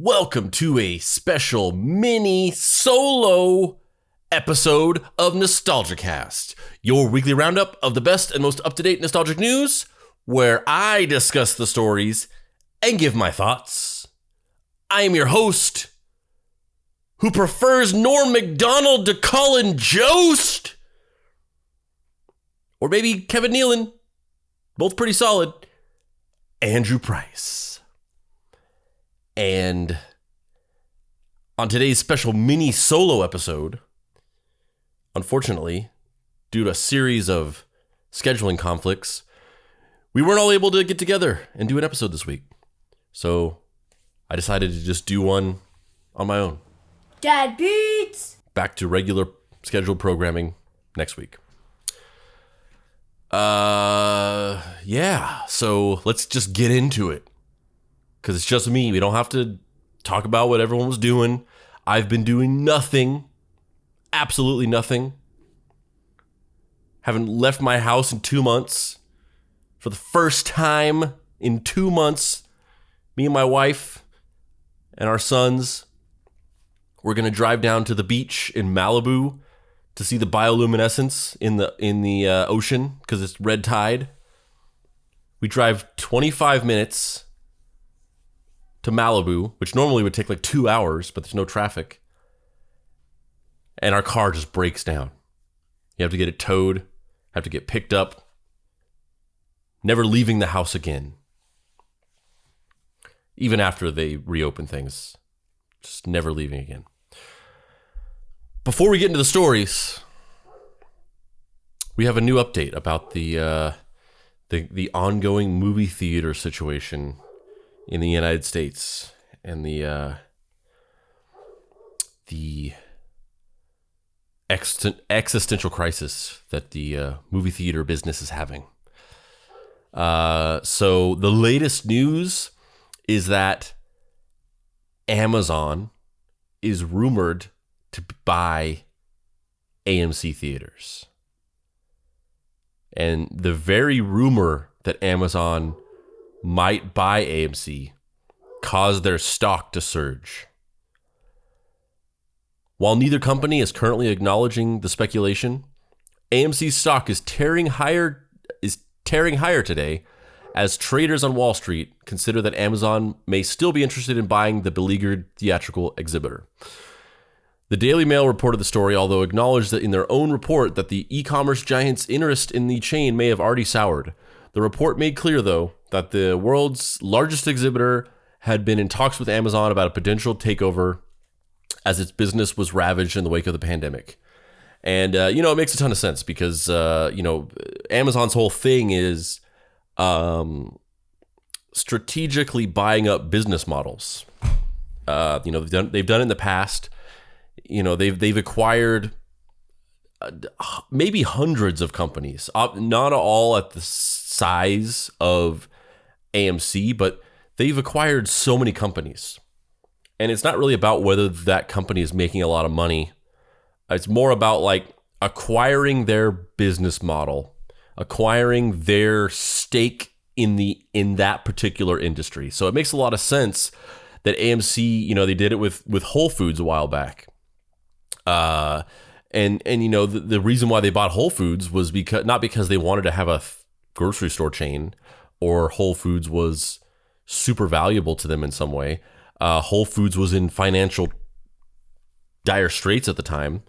Welcome to a special mini solo episode of Nostalgicast, your weekly roundup of the best and most up-to-date nostalgic news, where I discuss the stories and give my thoughts. I am your host, who prefers Norm Macdonald to Colin Jost, or maybe Kevin Nealon, both pretty solid, Andrew Price. And on today's special mini solo episode, unfortunately, due to a series of scheduling conflicts, we weren't all able to get together and do an episode this week. So I decided to just do one on my own. Dad beats! Back to regular scheduled programming next week. Yeah, so let's just get into it. Because it's just me. We don't have to talk about what everyone was doing. I've been doing nothing. Absolutely nothing. Haven't left my house in 2 months. For the first time in 2 months, me and my wife and our sons, we're going to drive down to the beach in Malibu to see the bioluminescence in the ocean because it's red tide. We drive 25 minutes to Malibu, which normally would take like 2 hours, but there's no traffic. And our car just breaks down. You have to get it towed, have to get picked up. Never leaving the house again. Even after they reopen things. Just never leaving again. Before we get into the stories, we have a new update about the ongoing movie theater situation in the United States and the existential crisis that the movie theater business is having. So the latest news is that Amazon is rumored to buy AMC theaters. And the very rumor that Amazon might buy AMC caused their stock to surge. While neither company is currently acknowledging the speculation, AMC's stock is tearing higher today as traders on Wall Street consider that Amazon may still be interested in buying the beleaguered theatrical exhibitor. The Daily Mail reported the story, although acknowledged that in their own report that the e-commerce giant's interest in the chain may have already soured. The report made clear, though, that the world's largest exhibitor had been in talks with Amazon about a potential takeover as its business was ravaged in the wake of the pandemic. And, it makes a ton of sense because, Amazon's whole thing is strategically buying up business models. They've done it in the past. They've acquired maybe hundreds of companies, not all at the size of AMC, but they've acquired so many companies. And it's not really about whether that company is making a lot of money. It's more about like acquiring their business model, acquiring their stake in that particular industry. So it makes a lot of sense that AMC, they did it with Whole Foods a while back. The reason why they bought Whole Foods was not because they wanted to have a grocery store chain or Whole Foods was super valuable to them in some way. Whole Foods was in financial dire straits at the time,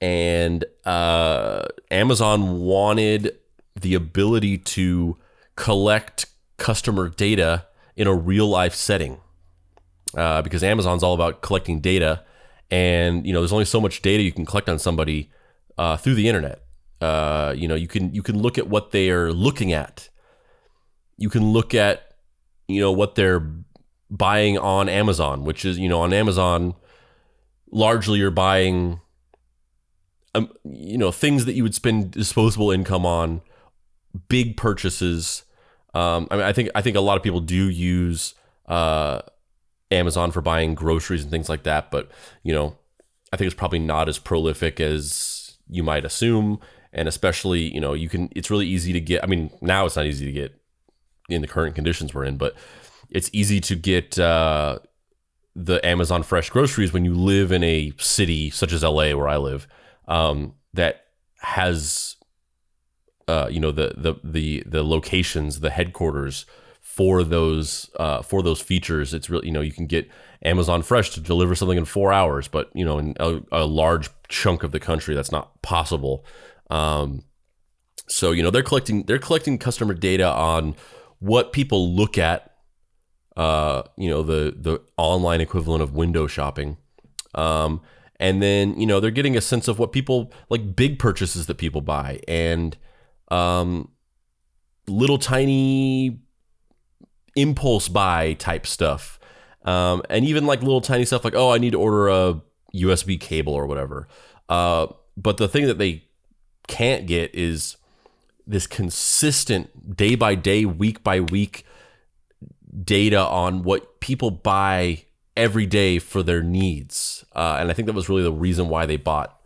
and Amazon wanted the ability to collect customer data in a real life setting, because Amazon's all about collecting data. And, there's only so much data you can collect on somebody through the internet. You can look at what they are looking at. You can look at, what they're buying on Amazon, which is, on Amazon, largely you're buying, things that you would spend disposable income on, big purchases. I think a lot of people do use Amazon for buying groceries and things like that, but I think it's probably not as prolific as you might assume, and especially it's really easy to get. I mean, now it's not easy to get in the current conditions we're in, but it's easy to get the Amazon Fresh groceries when you live in a city such as LA, where I live, that has the locations, the headquarters for those features. It's really, you can get Amazon Fresh to deliver something in 4 hours, but in a large chunk of the country that's not possible. So they're collecting customer data on what people look at, the online equivalent of window shopping. And then, they're getting a sense of what people like, big purchases that people buy, and little tiny impulse buy type stuff. And even like little tiny stuff like, oh, I need to order a USB cable or whatever. But the thing that they can't get is this consistent day by day, week by week data on what people buy every day for their needs. And I think that was really the reason why they bought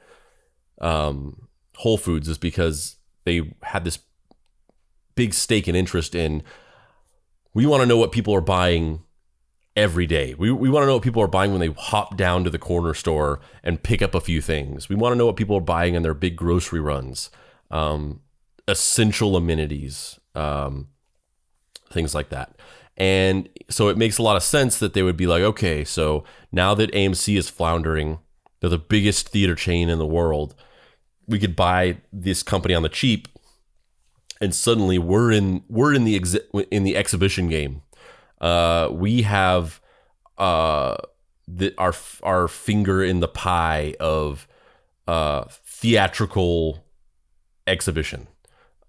Whole Foods, is because they had this big stake and interest in, we want to know what people are buying every day. We want to know what people are buying when they hop down to the corner store and pick up a few things. We want to know what people are buying in their big grocery runs, essential amenities, things like that. And so it makes a lot of sense that they would be like, okay, so now that AMC is floundering, they're the biggest theater chain in the world, we could buy this company on the cheap, and suddenly we're in the exhibition game. We have our finger in the pie of theatrical exhibition,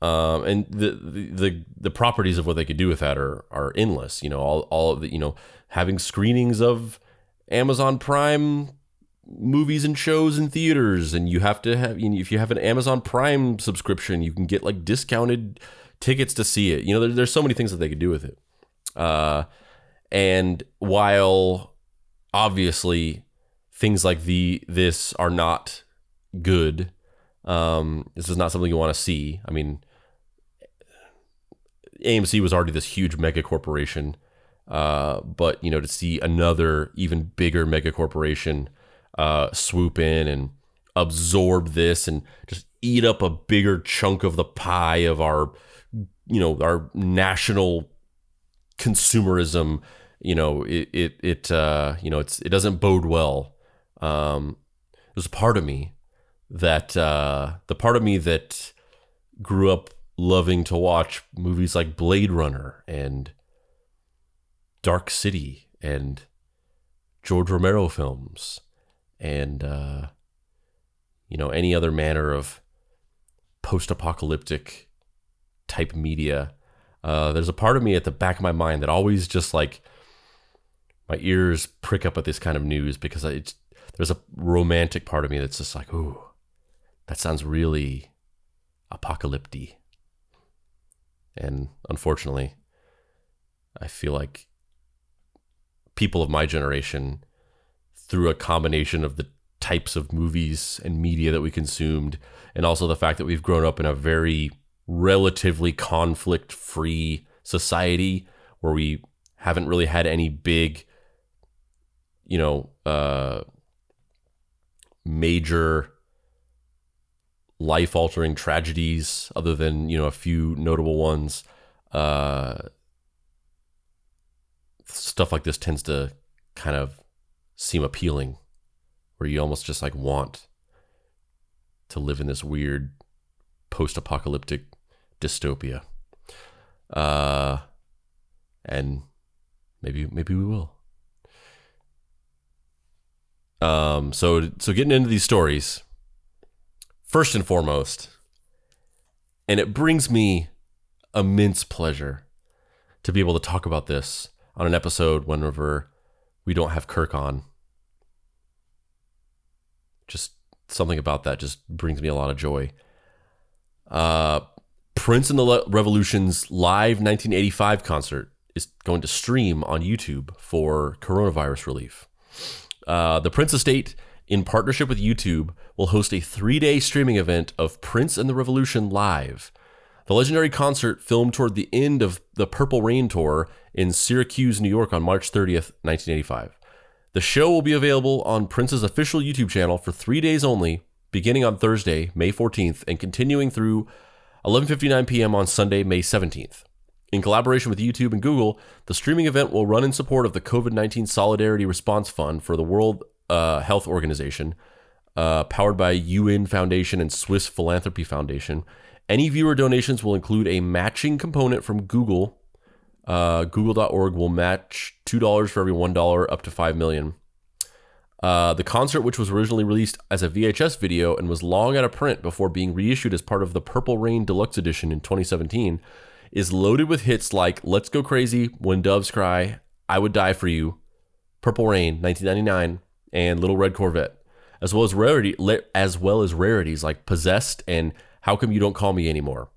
and the properties of what they could do with that are endless. All of the having screenings of Amazon Prime movies and shows in theaters, and you have to have, if you have an Amazon Prime subscription, you can get like discounted tickets to see it. There's so many things that they could do with it. And while obviously things like this are not good, this is not something you want to see. I mean, AMC was already this huge mega corporation, but to see another even bigger mega corporation swoop in and absorb this and just eat up a bigger chunk of the pie of our national consumerism, it doesn't bode well. There's a part of me that grew up loving to watch movies like Blade Runner and Dark City and George Romero films and any other manner of post-apocalyptic type media. There's a part of me at the back of my mind that always just like, my ears prick up at this kind of news, because there's a romantic part of me that's just like, ooh, that sounds really apocalyptic. And unfortunately, I feel like people of my generation, through a combination of the types of movies and media that we consumed, and also the fact that we've grown up in a very relatively conflict-free society where we haven't really had any big, major life-altering tragedies, other than, a few notable ones. Stuff like this tends to kind of seem appealing, where you almost just like want to live in this weird post-apocalyptic dystopia. And maybe we will. So getting into these stories, first and foremost, and it brings me immense pleasure to be able to talk about this on an episode whenever we don't have Kirk on. Just something about that just brings me a lot of joy. Prince and the Revolution's live 1985 concert is going to stream on YouTube for coronavirus relief. The Prince Estate, in partnership with YouTube, will host a 3-day streaming event of Prince and the Revolution live. The legendary concert, filmed toward the end of the Purple Rain tour in Syracuse, New York on March 30th, 1985. The show will be available on Prince's official YouTube channel for 3 days only, beginning on Thursday, May 14th, and continuing through 11:59 p.m. on Sunday, May 17th. In collaboration with YouTube and Google, the streaming event will run in support of the COVID-19 Solidarity Response Fund for the World Health Organization, powered by UN Foundation and Swiss Philanthropy Foundation. Any viewer donations will include a matching component from Google. Google.org will match $2 for every $1 up to $5 million. The concert, which was originally released as a VHS video and was long out of print before being reissued as part of the Purple Rain Deluxe Edition in 2017, is loaded with hits like Let's Go Crazy, When Doves Cry, I Would Die For You, Purple Rain, 1999, and Little Red Corvette, as well as rarities like Possessed and How Come You Don't Call Me Anymore.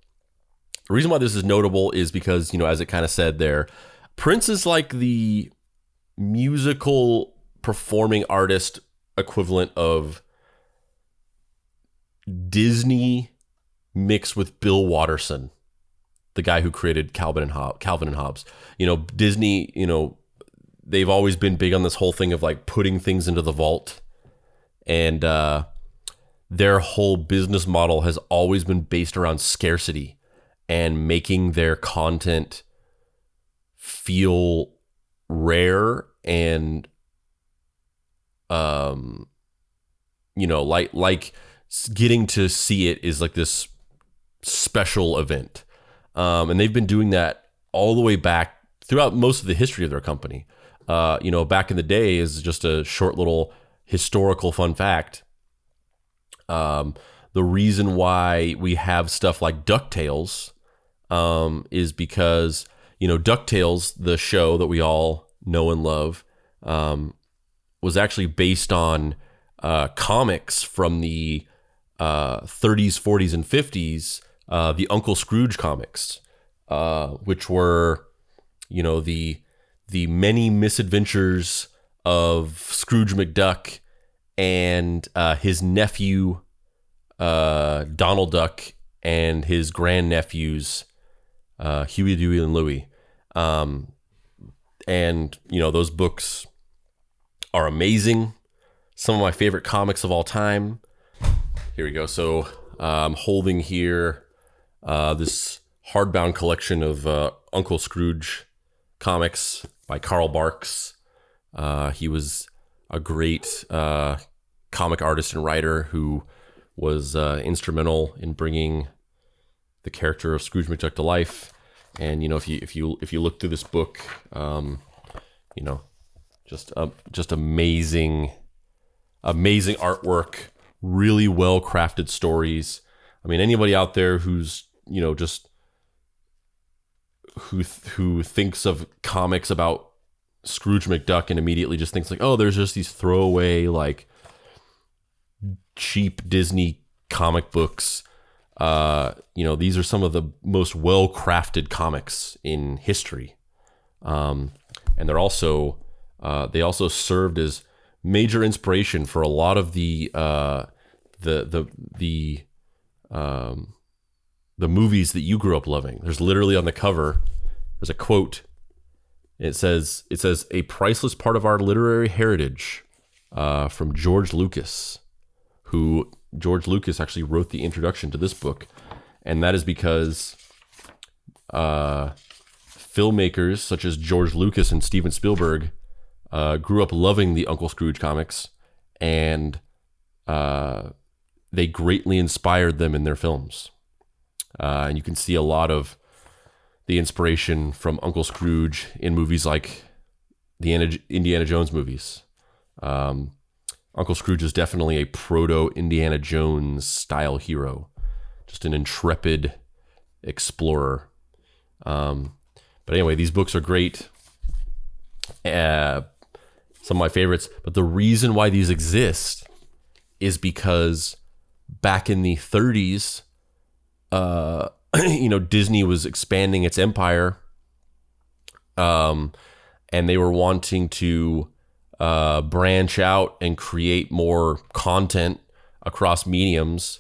The reason why this is notable is because, as it kind of said there, Prince is like the musical performing artist equivalent of Disney mixed with Bill Watterson, the guy who created Calvin and Hobbes. Disney, they've always been big on this whole thing of like putting things into the vault, and their whole business model has always been based around scarcity and making their content feel rare and like getting to see it is like this special event. And they've been doing that all the way back throughout most of the history of their company. Back in the day, is just a short little historical fun fact. The reason why we have stuff like DuckTales is because, DuckTales, the show that we all know and love, was actually based on comics from the 30s, 40s, and 50s, the Uncle Scrooge comics, which were, the many misadventures of Scrooge McDuck and his nephew, Donald Duck, and his grandnephews, Huey, Dewey, and Louie. Those books are amazing. Some of my favorite comics of all time. Here we go. So I'm holding here this hardbound collection of Uncle Scrooge comics by Carl Barks. He was a great comic artist and writer who was instrumental in bringing the character of Scrooge McDuck to life. And if you look through this book, just amazing artwork, really well crafted stories. I mean, anybody out there who's who thinks of comics about Scrooge McDuck and immediately just thinks like, oh, there's just these throwaway like cheap Disney comic books. These are some of the most well crafted comics in history, and they're also they also served as major inspiration for a lot of the movies that you grew up loving. There's literally on the cover, there's a quote. It says, "A priceless part of our literary heritage," from George Lucas, who George Lucas actually wrote the introduction to this book. And that is because filmmakers such as George Lucas and Steven Spielberg grew up loving the Uncle Scrooge comics, and they greatly inspired them in their films. And you can see a lot of the inspiration from Uncle Scrooge in movies like the Indiana Jones movies. Uncle Scrooge is definitely a proto-Indiana Jones style hero, just an intrepid explorer. But anyway, these books are great. Some of my favorites. But the reason why these exist is because back in the 30s, Disney was expanding its empire, and they were wanting to branch out and create more content across mediums.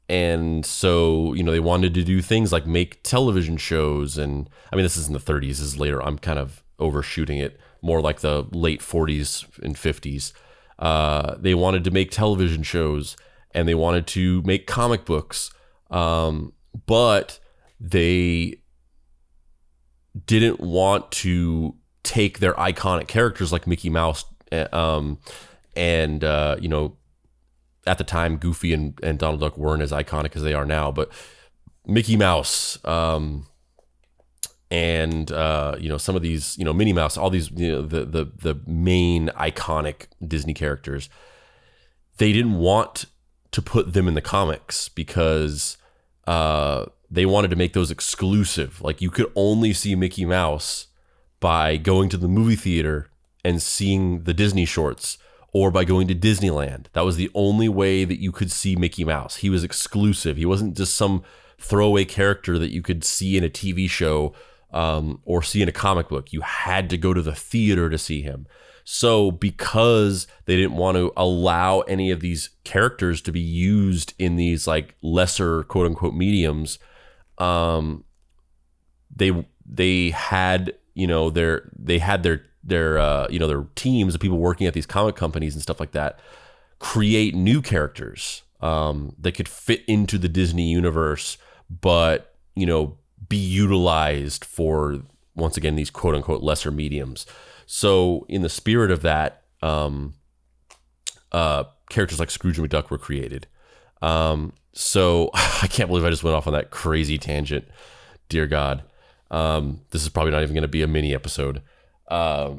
And so, they wanted to do things like make television shows. And I mean, this is in the 30s, this is later. I'm kind of overshooting it, more like the late 40s and 50s. They wanted to make television shows and they wanted to make comic books. But they didn't want to take their iconic characters like Mickey Mouse, and at the time, Goofy and Donald Duck weren't as iconic as they are now, but Mickey Mouse, and some of these, Minnie Mouse, all these, the main iconic Disney characters, they didn't want to put them in the comics because they wanted to make those exclusive. Like, you could only see Mickey Mouse by going to the movie theater and seeing the Disney shorts, or by going to Disneyland. That was the only way that you could see Mickey Mouse. He was exclusive. He wasn't just some throwaway character that you could see in a TV show or see in a comic book. You had to go to the theater to see him. So because they didn't want to allow any of these characters to be used in these like lesser quote unquote mediums, they had their teams of people working at these comic companies and stuff like that create new characters that could fit into the Disney universe, but be utilized for, once again, these quote unquote lesser mediums. So in the spirit of that, characters like Scrooge and McDuck were created. So I can't believe I just went off on that crazy tangent. Dear God. This is probably not even going to be a mini episode. But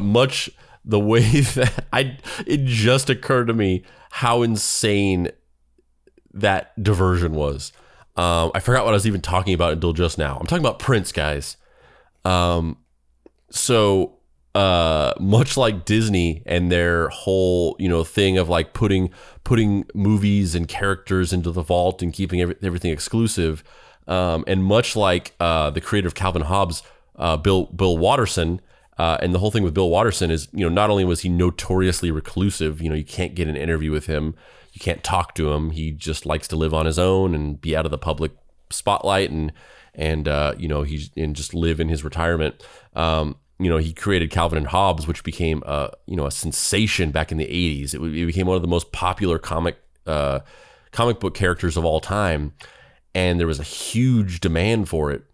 much the way that it just occurred to me how insane that diversion was. I forgot what I was even talking about until just now. I'm talking about Prince, guys. So much like Disney and their whole, thing of like putting movies and characters into the vault and keeping everything exclusive. And much like the creator of Calvin Hobbes, Bill Watterson, and the whole thing with Bill Watterson is, not only was he notoriously reclusive, you can't get an interview with him, you can't talk to him. He just likes to live on his own and be out of the public spotlight and just live in his retirement. He created Calvin and Hobbes, which became a sensation back in the 80s. It became one of the most popular comic book characters of all time. And there was a huge demand for it.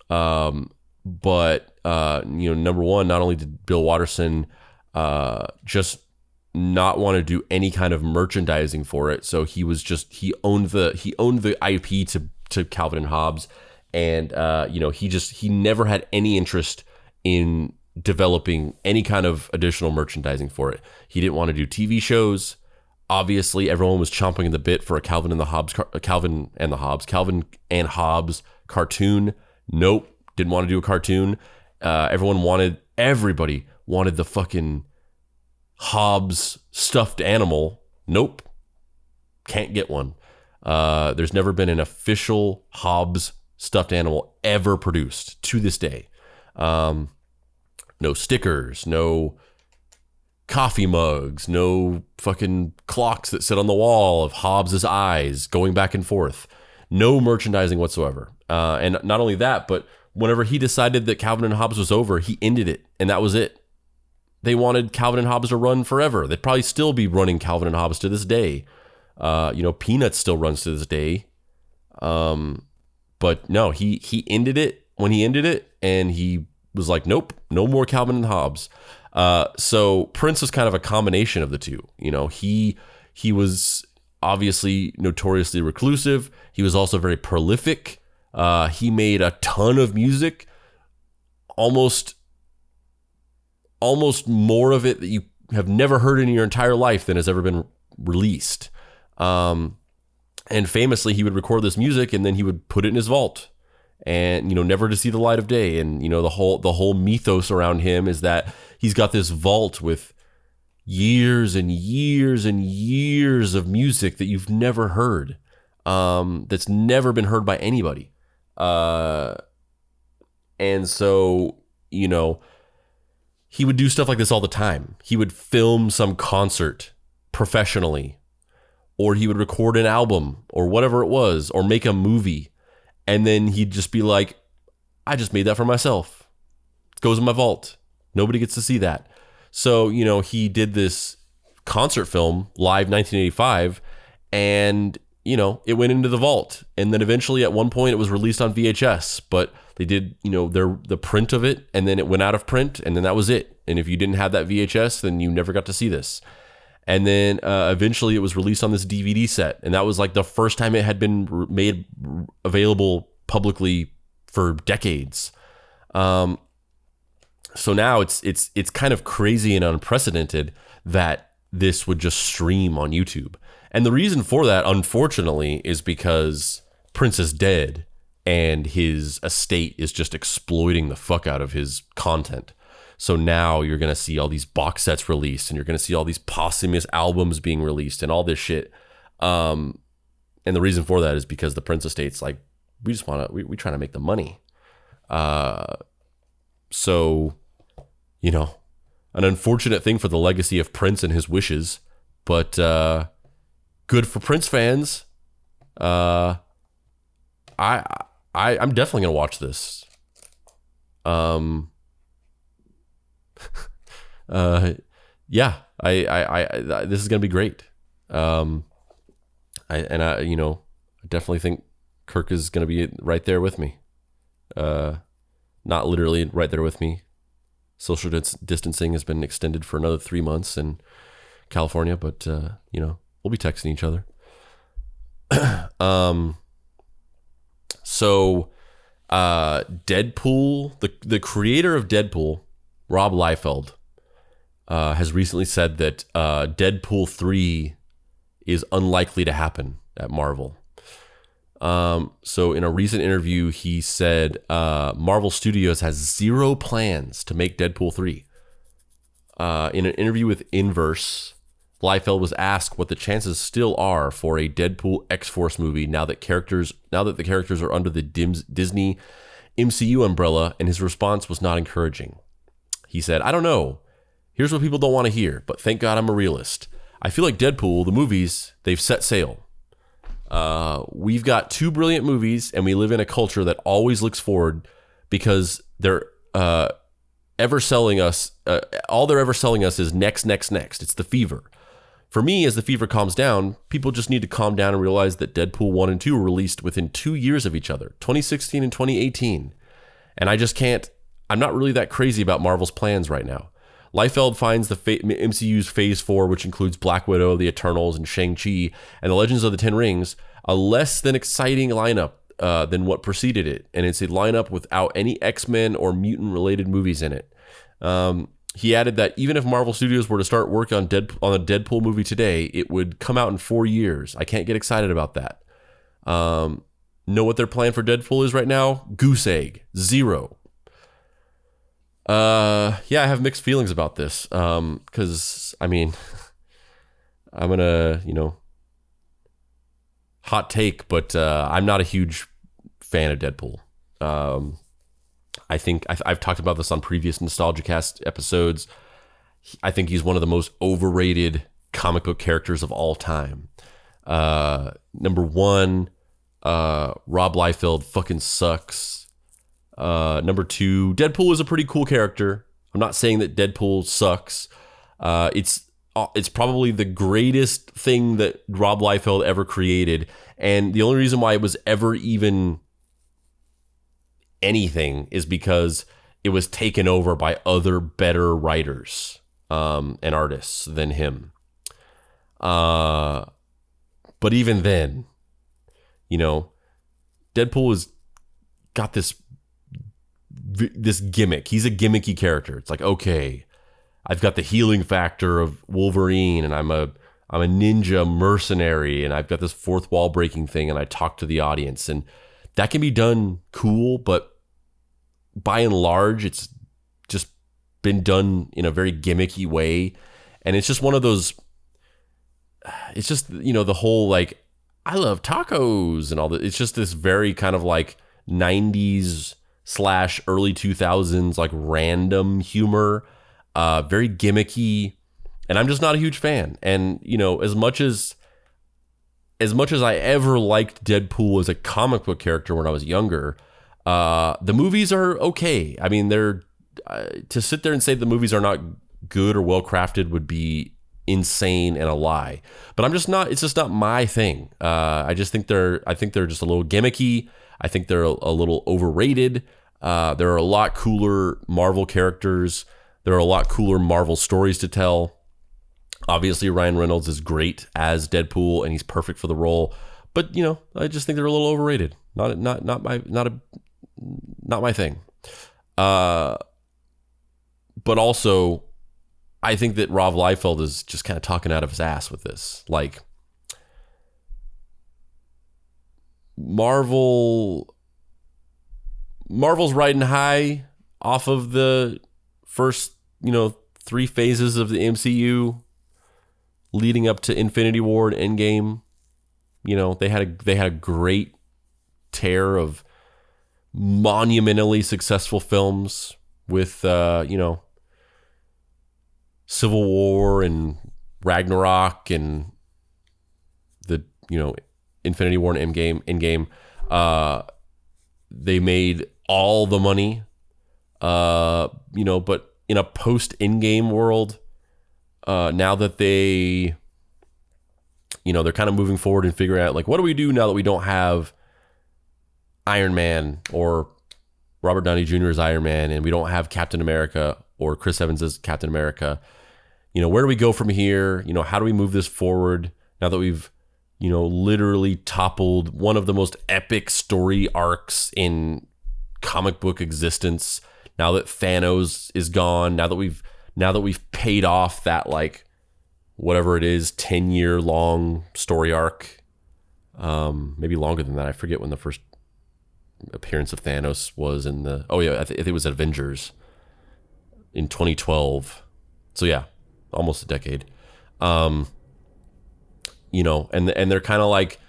But number one, not only did Bill Watterson just not want to do any kind of merchandising for it, so he owned the IP to Calvin and Hobbes, and he never had any interest in developing any kind of additional merchandising for it. He didn't want to do TV shows. Obviously, everyone was chomping at the bit for a Calvin and Hobbes cartoon. Nope, didn't want to do a cartoon. Everybody wanted the fucking Hobbes stuffed animal. Nope, can't get one. There's never been an official Hobbes stuffed animal ever produced to this day. No stickers, no coffee mugs, no fucking clocks that sit on the wall of Hobbes's eyes going back and forth. No merchandising whatsoever. And not only that, but whenever he decided that Calvin and Hobbes was over, he ended it, and that was it. They wanted Calvin and Hobbes to run forever. They'd probably still be running Calvin and Hobbes to this day. Peanuts still runs to this day. But no, he ended it when he ended it, and he was like, nope, no more Calvin and Hobbes. So Prince was kind of a combination of the two. He was obviously notoriously reclusive. He was also very prolific. He made a ton of music, almost more of it that you have never heard in your entire life than has ever been released. And famously, he would record this music and then he would put it in his vault, and never to see the light of day. And the whole mythos around him is that he's got this vault with years and years and years of music that you've never heard, that's never been heard by anybody. And so he would do stuff like this all the time. He would film some concert professionally or he would record an album or whatever it was, or make a movie. And then he'd just be like, I just made that for myself. It goes in my vault. Nobody gets to see that. So, he did this concert film, Live 1985, and, it went into the vault. And then eventually at one point it was released on VHS, but they did, the print of it, and then it went out of print, and then that was it. And if you didn't have that VHS, then you never got to see this. And then eventually it was released on this DVD set. And that was like the first time it had been made available publicly for decades. So now it's kind of crazy and unprecedented that this would just stream on YouTube. And the reason for that, unfortunately, is because Prince is dead and his estate is just exploiting the fuck out of his content. So now you're going to see all these box sets released, and you're going to see all these posthumous albums being released and all this shit. And the reason for that is because the Prince estate's like, we trying to make the money. So, an unfortunate thing for the legacy of Prince and his wishes, but good for Prince fans. I'm definitely gonna watch this. Yeah, I this is gonna be great. I definitely think Kirk is gonna be right there with me. Not literally right there with me. Social distancing has been extended for another 3 months in California, but we'll be texting each other. So Deadpool, the creator of Deadpool, Rob Liefeld, has recently said that Deadpool 3 is unlikely to happen at Marvel. So in a recent interview, he said Marvel Studios has zero plans to make Deadpool 3. In an interview with Inverse, Liefeld was asked what the chances still are for a Deadpool X-Force movie now that the characters are under the Disney MCU umbrella, and his response was not encouraging. He said, I don't know. Here's what people don't want to hear, but thank God I'm a realist. I feel like Deadpool, the movies, they've set sail. We've got 2 brilliant movies, and we live in a culture that always looks forward because they're ever selling us. All they're ever selling us is next. It's the fever. For me, as the fever calms down, people just need to calm down and realize that Deadpool 1 and 2 were released within 2 years of each other, 2016 and 2018. And I just can't. I'm not really that crazy about Marvel's plans right now. Liefeld finds the MCU's Phase 4, which includes Black Widow, the Eternals, and Shang-Chi, and the Legends of the Ten Rings, a less than exciting lineup than what preceded it. And it's a lineup without any X-Men or mutant-related movies in it. He added that even if Marvel Studios were to start work on a Deadpool movie today, it would come out in 4 years. I can't get excited about that. Know what their plan for Deadpool is right now? Goose egg. 0. I have mixed feelings about this. Because, I'm gonna, hot take, but I'm not a huge fan of Deadpool. I think I've talked about this on previous Nostalgicast episodes. I think he's one of the most overrated comic book characters of all time. Number 1, Rob Liefeld fucking sucks. Number 2, Deadpool is a pretty cool character. I'm not saying that Deadpool sucks. It's probably the greatest thing that Rob Liefeld ever created, and the only reason why it was ever even anything is because it was taken over by other better writers and artists than him. But even then, Deadpool has got this gimmick. He's a gimmicky character. It's like, okay, I've got the healing factor of Wolverine, and I'm a ninja mercenary, and I've got this fourth wall breaking thing, and I talk to the audience, and that can be done cool, but by and large, it's just been done in a very gimmicky way, and it's just one of those. It's just the whole like I love tacos and all that. It's just this very kind of like 90s / early 2000s like random humor, very gimmicky, and I'm just not a huge fan. And as much as as much as I ever liked Deadpool as a comic book character when I was younger, the movies are okay. I mean, they're to sit there and say the movies are not good or well crafted would be insane and a lie. But I'm just not. It's just not my thing. I think they're just a little gimmicky. I think they're a little overrated. There are a lot cooler Marvel characters. There are a lot cooler Marvel stories to tell. Obviously, Ryan Reynolds is great as Deadpool, and he's perfect for the role. But I just think they're a little overrated. Not my thing. But also, I think that Rob Liefeld is just kind of talking out of his ass with this. Like, Marvel's riding high off of the first, 3 phases of the MCU leading up to Infinity War and Endgame. They had a great tear of monumentally successful films with Civil War and Ragnarok and the Infinity War and Endgame. They made all the money, but in a post-Endgame world, now that they're kind of moving forward and figuring out, like, what do we do now that we don't have Iron Man or Robert Downey Jr. as Iron Man, and we don't have Captain America or Chris Evans as Captain America? Where do we go from here? How do we move this forward now that we've, literally toppled one of the most epic story arcs in comic book existence? Now that Thanos is gone, now that we've paid off that, like, whatever it is, 10-year long story arc, maybe longer than that. I forget when the first appearance of Thanos was in the. Oh yeah, I think it was Avengers in 2012. So yeah, almost a decade. And they're kind of like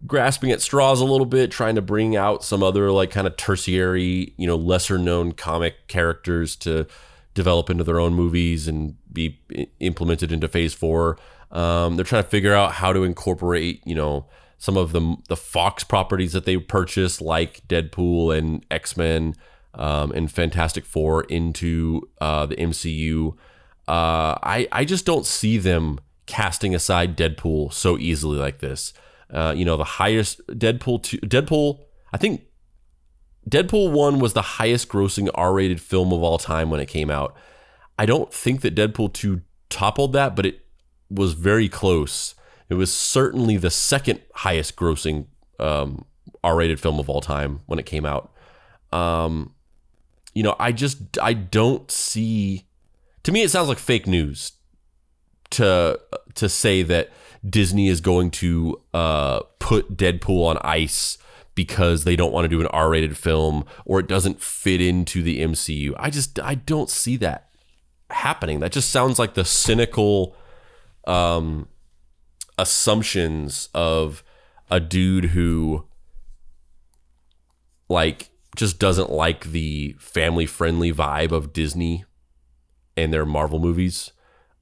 grasping at straws a little bit, trying to bring out some other, like, kind of tertiary, lesser known comic characters to develop into their own movies and be implemented into Phase 4. They're trying to figure out how to incorporate, some of the Fox properties that they purchased, like Deadpool and X-Men and Fantastic Four, into the MCU. I just don't see them casting aside Deadpool so easily like this. The highest Deadpool, I think Deadpool 1 was the highest grossing R-rated film of all time when it came out. I don't think that Deadpool 2 toppled that, but it was very close. It was certainly the second highest grossing R-rated film of all time when it came out. I don't see. To me, it sounds like fake news to say that Disney is going to put Deadpool on ice because they don't want to do an R-rated film or it doesn't fit into the MCU. I don't see that happening. That just sounds like the cynical assumptions of a dude who, like, just doesn't like the family-friendly vibe of Disney and their Marvel movies.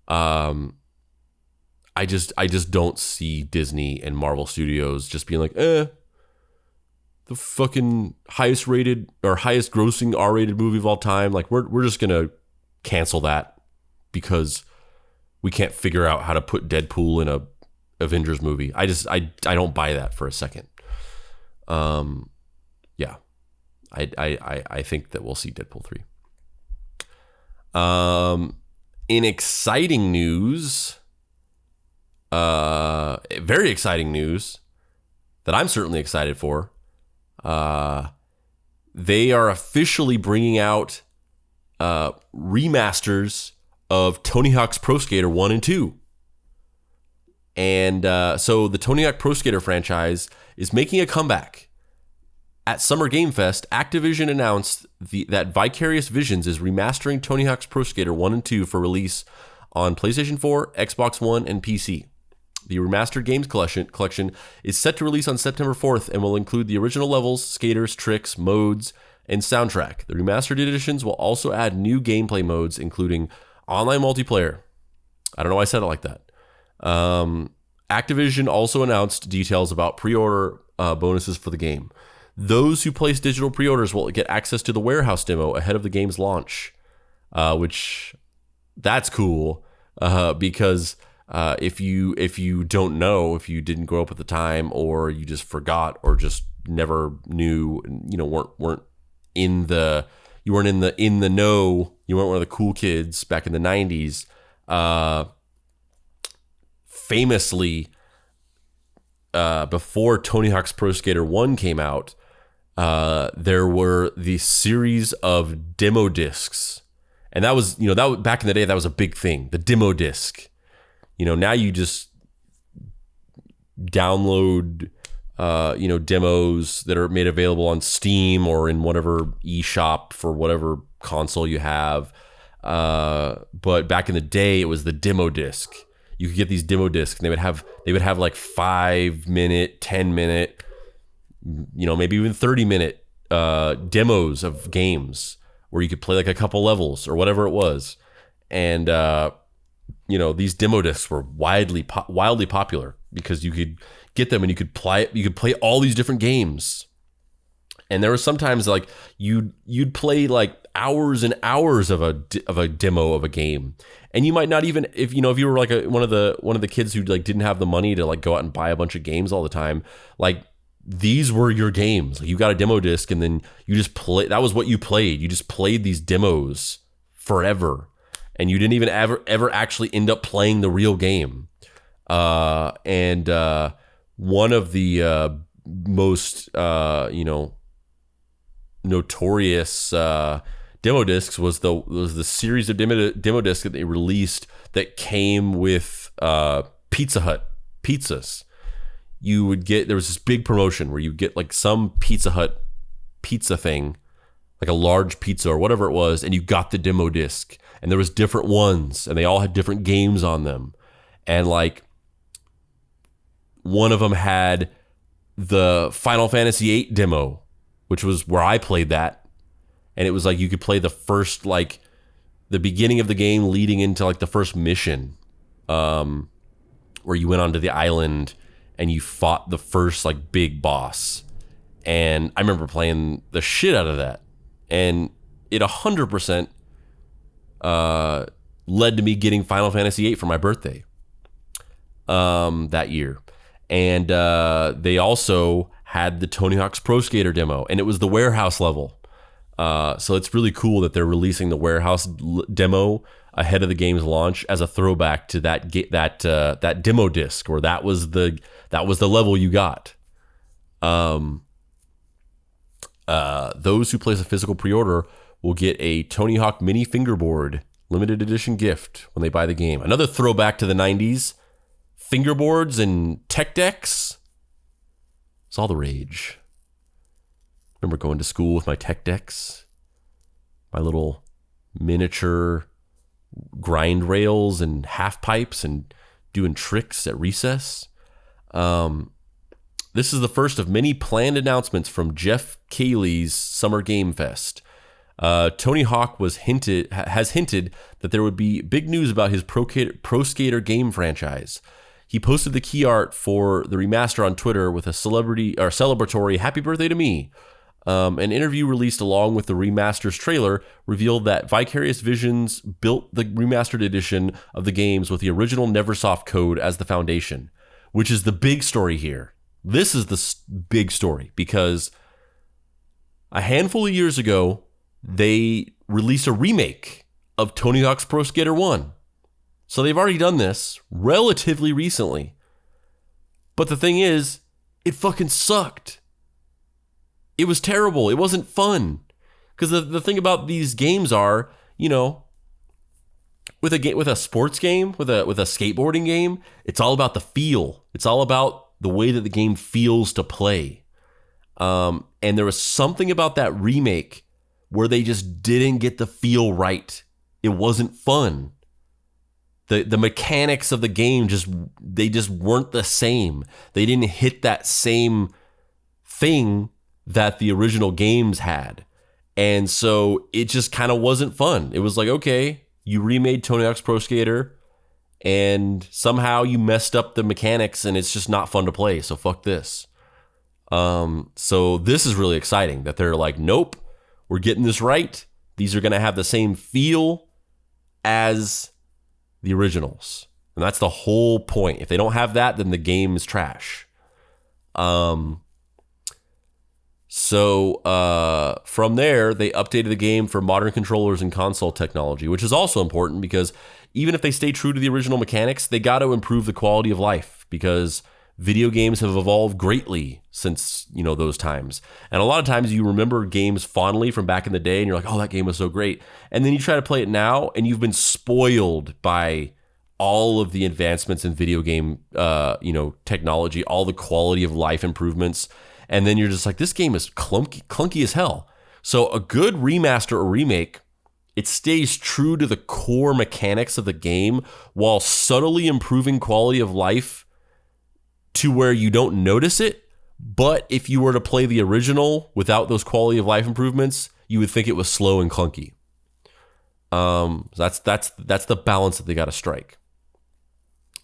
I just don't see Disney and Marvel Studios just being like, the fucking highest rated or highest grossing R-rated movie of all time. Like, we're just gonna cancel that because we can't figure out how to put Deadpool in a Avengers movie. I don't buy that for a second. Yeah, I think that we'll see Deadpool 3. In exciting news, very exciting news that I'm certainly excited for. They are officially bringing out remasters of Tony Hawk's Pro Skater 1 and 2. And so the Tony Hawk Pro Skater franchise is making a comeback. At Summer Game Fest, Activision announced that Vicarious Visions is remastering Tony Hawk's Pro Skater 1 and 2 for release on PlayStation 4, Xbox One, and PC. The remastered games collection is set to release on September 4th and will include the original levels, skaters, tricks, modes, and soundtrack. The remastered editions will also add new gameplay modes, including online multiplayer. I don't know why I said it like that. Activision also announced details about pre-order bonuses for the game. Those who place digital pre-orders will get access to the warehouse demo ahead of the game's launch, which that's cool because if you don't know, if you didn't grow up at the time, or you just forgot, or just never knew, weren't in the know, you weren't one of the cool kids back in the 90s. Famously, before Tony Hawk's Pro Skater 1 came out, there were the series of demo discs, and that was back in the day, that was a big thing, the demo disc. Now you just download demos that are made available on Steam or in whatever eShop for whatever console you have. But back in the day, it was the demo disc. You could get these demo discs, and they would have like 5-minute, 10-minute, maybe even 30-minute demos of games where you could play like a couple levels or whatever it was. And these demo discs were wildly popular because you could get them and you could play all these different games. And there was sometimes like you'd play like hours and hours of a demo of a game, and you might not even, if you were like one of the kids who like didn't have the money to like go out and buy a bunch of games all the time, like these were your games. Like you got a demo disc, and then you just play. That was what you played. You just played these demos forever, and you didn't even ever actually end up playing the real game. And one of the most notorious demo discs was the series of demo discs that they released that came with Pizza Hut pizzas. There was this big promotion where you get like some Pizza Hut pizza thing, like a large pizza or whatever it was, and you got the demo disc, and there was different ones, and they all had different games on them. And like one of them had the Final Fantasy VIII demo, which was where I played that. And it was like you could play the first, like the beginning of the game leading into like the first mission, where you went onto the island and you fought the first like big boss. And I remember playing the shit out of that. And it 100% led to me getting Final Fantasy VIII for my birthday that year. And they also had the Tony Hawk's Pro Skater demo, and it was the warehouse level. So it's really cool that they're releasing the warehouse demo ahead of the game's launch as a throwback to that demo disc, where that was the level you got. Those who place a physical pre-order will get a Tony Hawk mini fingerboard limited edition gift when they buy the game. Another throwback to the 90s. Fingerboards and tech decks. It's all the rage. Remember going to school with my tech decks, my little miniature grind rails and half pipes, and doing tricks at recess. This is the first of many planned announcements from Jeff Keighley's Summer Game Fest. Tony Hawk has hinted that there would be big news about his Pro Skater game franchise. He posted the key art for the remaster on Twitter with a celebratory "Happy Birthday to Me." An interview released along with the remaster's trailer revealed that Vicarious Visions built the remastered edition of the games with the original Neversoft code as the foundation, which is the big story here. This is the big story because a handful of years ago, they released a remake of Tony Hawk's Pro Skater 1. So they've already done this relatively recently. But the thing is, it fucking sucked. It was terrible. It wasn't fun. Because the thing about these games are, with a sports game, with a skateboarding game, it's all about the feel. It's all about the way that the game feels to play. And there was something about that remake where they just didn't get the feel right. It wasn't fun. The mechanics of the game just weren't the same. They didn't hit that same thing that the original games had. And so it just kind of wasn't fun. It was like, okay, you remade Tony Hawk's Pro Skater and somehow you messed up the mechanics and it's just not fun to play. So fuck this. So this is really exciting that they're like, nope, we're getting this right. These are going to have the same feel as the originals. And that's the whole point. If they don't have that, then the game is trash. So from there, they updated the game for modern controllers and console technology, which is also important because even if they stay true to the original mechanics, they got to improve the quality of life because video games have evolved greatly since, those times. And a lot of times you remember games fondly from back in the day and you're like, oh, that game was so great. And then you try to play it now and you've been spoiled by all of the advancements in video game, technology, all the quality of life improvements. And then you're just like, this game is clunky as hell. So a good remaster or remake, it stays true to the core mechanics of the game while subtly improving quality of life to where you don't notice it. But if you were to play the original without those quality of life improvements, you would think it was slow and clunky. That's the balance that they got to strike.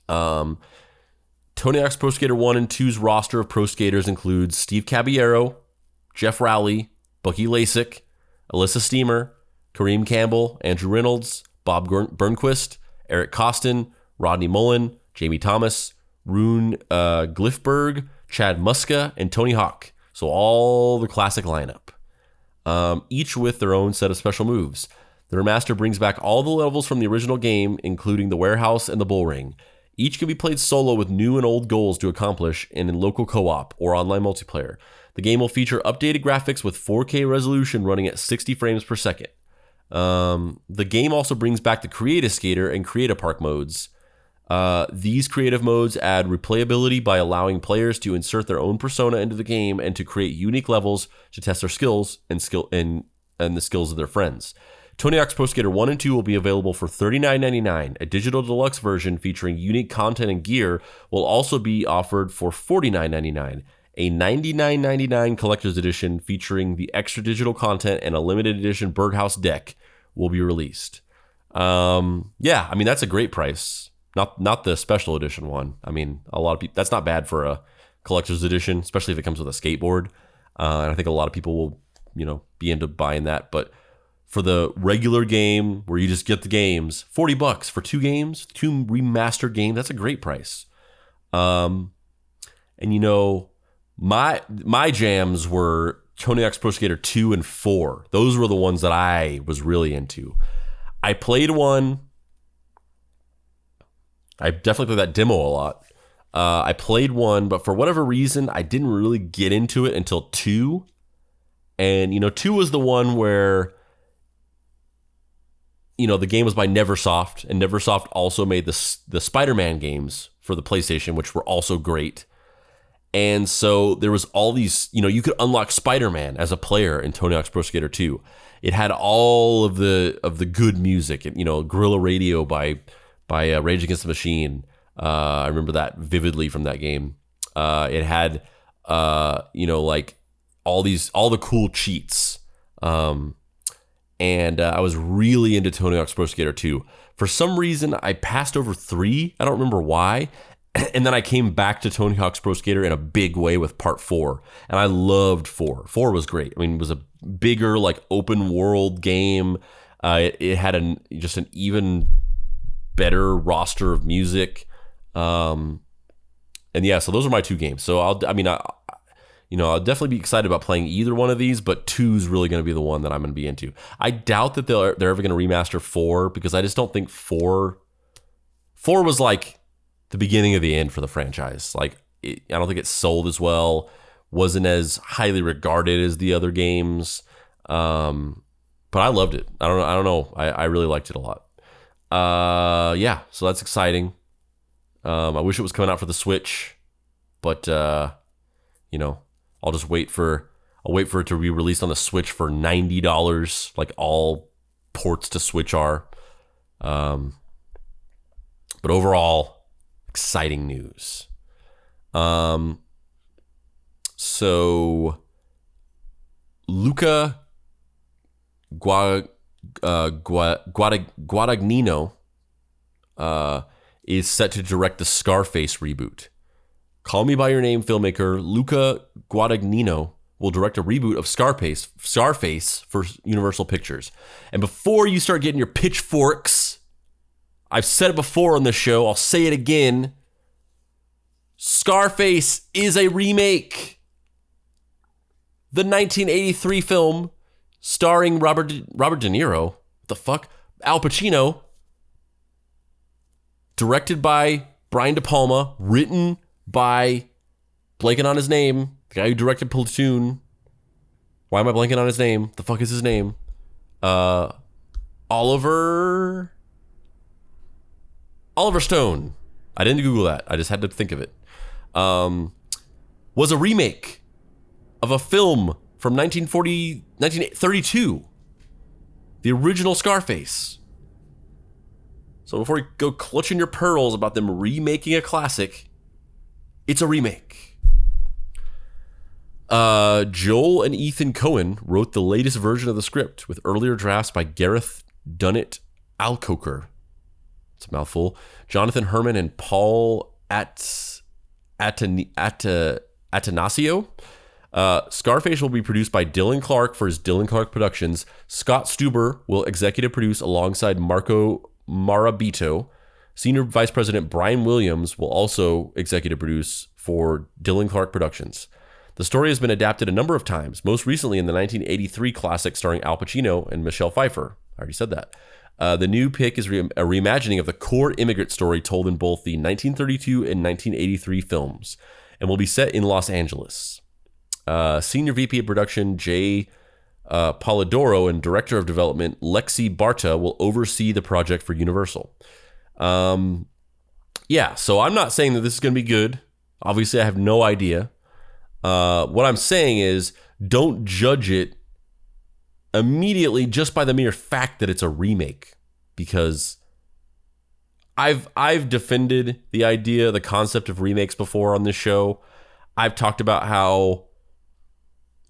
Tony Hawk's Pro Skater 1 and 2's roster of pro skaters includes Steve Caballero, Jeff Rowley, Bucky Lasik, Alyssa Steamer, Kareem Campbell, Andrew Reynolds, Bob Burnquist, Eric Costin, Rodney Mullen, Jamie Thomas, Rune Glifberg, Chad Muska, and Tony Hawk. So all the classic lineup, each with their own set of special moves. The remaster brings back all the levels from the original game, including the warehouse and the bull ring. Each can be played solo with new and old goals to accomplish and in local co-op or online multiplayer. The game will feature updated graphics with 4K resolution running at 60 frames per second. The game also brings back the Create Skater and Create a Park modes. These creative modes add replayability by allowing players to insert their own persona into the game and to create unique levels to test their skills and the skills of their friends. Tony Hawk's Pro Skater 1 and 2 will be available for $39.99. A digital deluxe version featuring unique content and gear will also be offered for $49.99. A $99.99 collector's edition featuring the extra digital content and a limited edition birdhouse deck will be released. That's a great price. Not the special edition one. I mean, a lot of people, that's not bad for a collector's edition, especially if it comes with a skateboard. And I think a lot of people will, be into buying that. But for the regular game where you just get the games, $40 for 2 games, 2 remastered games, that's a great price. And my jams were Tony Hawk's Pro Skater 2 and 4. Those were the ones that I was really into. I played one. I definitely played that demo a lot. I played one, but for whatever reason, I didn't really get into it until 2. And, 2 was the one where, the game was by Neversoft, and Neversoft also made the Spider-Man games for the PlayStation, which were also great. And so there was all these, you could unlock Spider-Man as a player in Tony Hawk's Pro Skater 2. It had all of the good music, Guerrilla Radio by Rage Against the Machine. I remember that vividly from that game. It had, like all the cool cheats. And I was really into Tony Hawk's Pro Skater 2. For some reason, I passed over 3. I don't remember why. And then I came back to Tony Hawk's Pro Skater in a big way with part 4. And I loved 4. 4 was great. I mean, it was a bigger, like, open world game. It had just an even better roster of music. So those are my 2 games. So I'll definitely be excited about playing either one of these, but 2 is really going to be the one that I'm going to be into. I doubt that they're ever going to remaster 4 because I just don't think 4 was like the beginning of the end for the franchise. Like, I don't think it sold as well, wasn't as highly regarded as the other games. But I loved it. I don't know. I really liked it a lot. So that's exciting. I wish it was coming out for the Switch, but I'll wait for it to be released on the Switch for $90, like all ports to Switch are. But overall, exciting news. So Luca Guadagnino is set to direct the Scarface reboot. Call Me By Your Name filmmaker Luca Guadagnino will direct a reboot of Scarface for Universal Pictures. And before you start getting your pitchforks, I've said it before on this show, I'll say it again. Scarface is a remake. The 1983 film starring Robert De Niro, the fuck? Al Pacino, directed by Brian De Palma, written by, blanking on his name, the guy who directed Platoon. Why am I blanking on his name? The fuck is his name? Oliver Stone. I didn't Google that. I just had to think of it. Was a remake of a film from 1932. The original Scarface. So before you go clutching your pearls about them remaking a classic, it's a remake. Joel and Ethan Coen wrote the latest version of the script with earlier drafts by Gareth Dunnett Alcoker. It's a mouthful. Jonathan Herman and Paul Atanasio. Scarface will be produced by Dylan Clark for his Dylan Clark Productions. Scott Stuber will executive produce alongside Marco Marabito. Senior Vice President Brian Williams will also executive produce for Dylan Clark Productions. The story has been adapted a number of times, most recently in the 1983 classic starring Al Pacino and Michelle Pfeiffer. I already said that. The new pick is a reimagining of the core immigrant story told in both the 1932 and 1983 films and will be set in Los Angeles. Senior VP of Production Jay Polidoro and Director of Development Lexi Barta will oversee the project for Universal. So I'm not saying that this is going to be good. Obviously, I have no idea. What I'm saying is don't judge it immediately just by the mere fact that it's a remake, because I've defended the idea, the concept of remakes before on this show. I've talked about how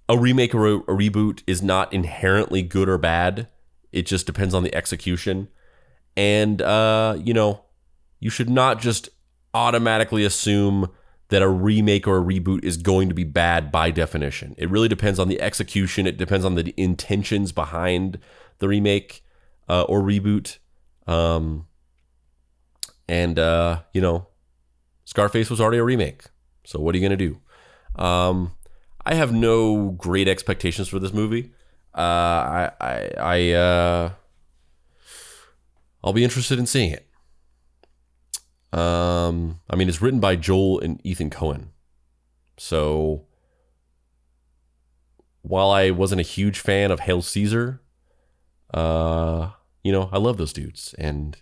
a remake or a reboot is not inherently good or bad. It just depends on the execution. And, you should not just automatically assume that a remake or a reboot is going to be bad by definition. It really depends on the execution. It depends on the intentions behind the remake or reboot. Scarface was already a remake. So what are you going to do? I have no great expectations for this movie. I'll be interested in seeing it. It's written by Joel and Ethan Coen. So while I wasn't a huge fan of Hail Caesar, I love those dudes, and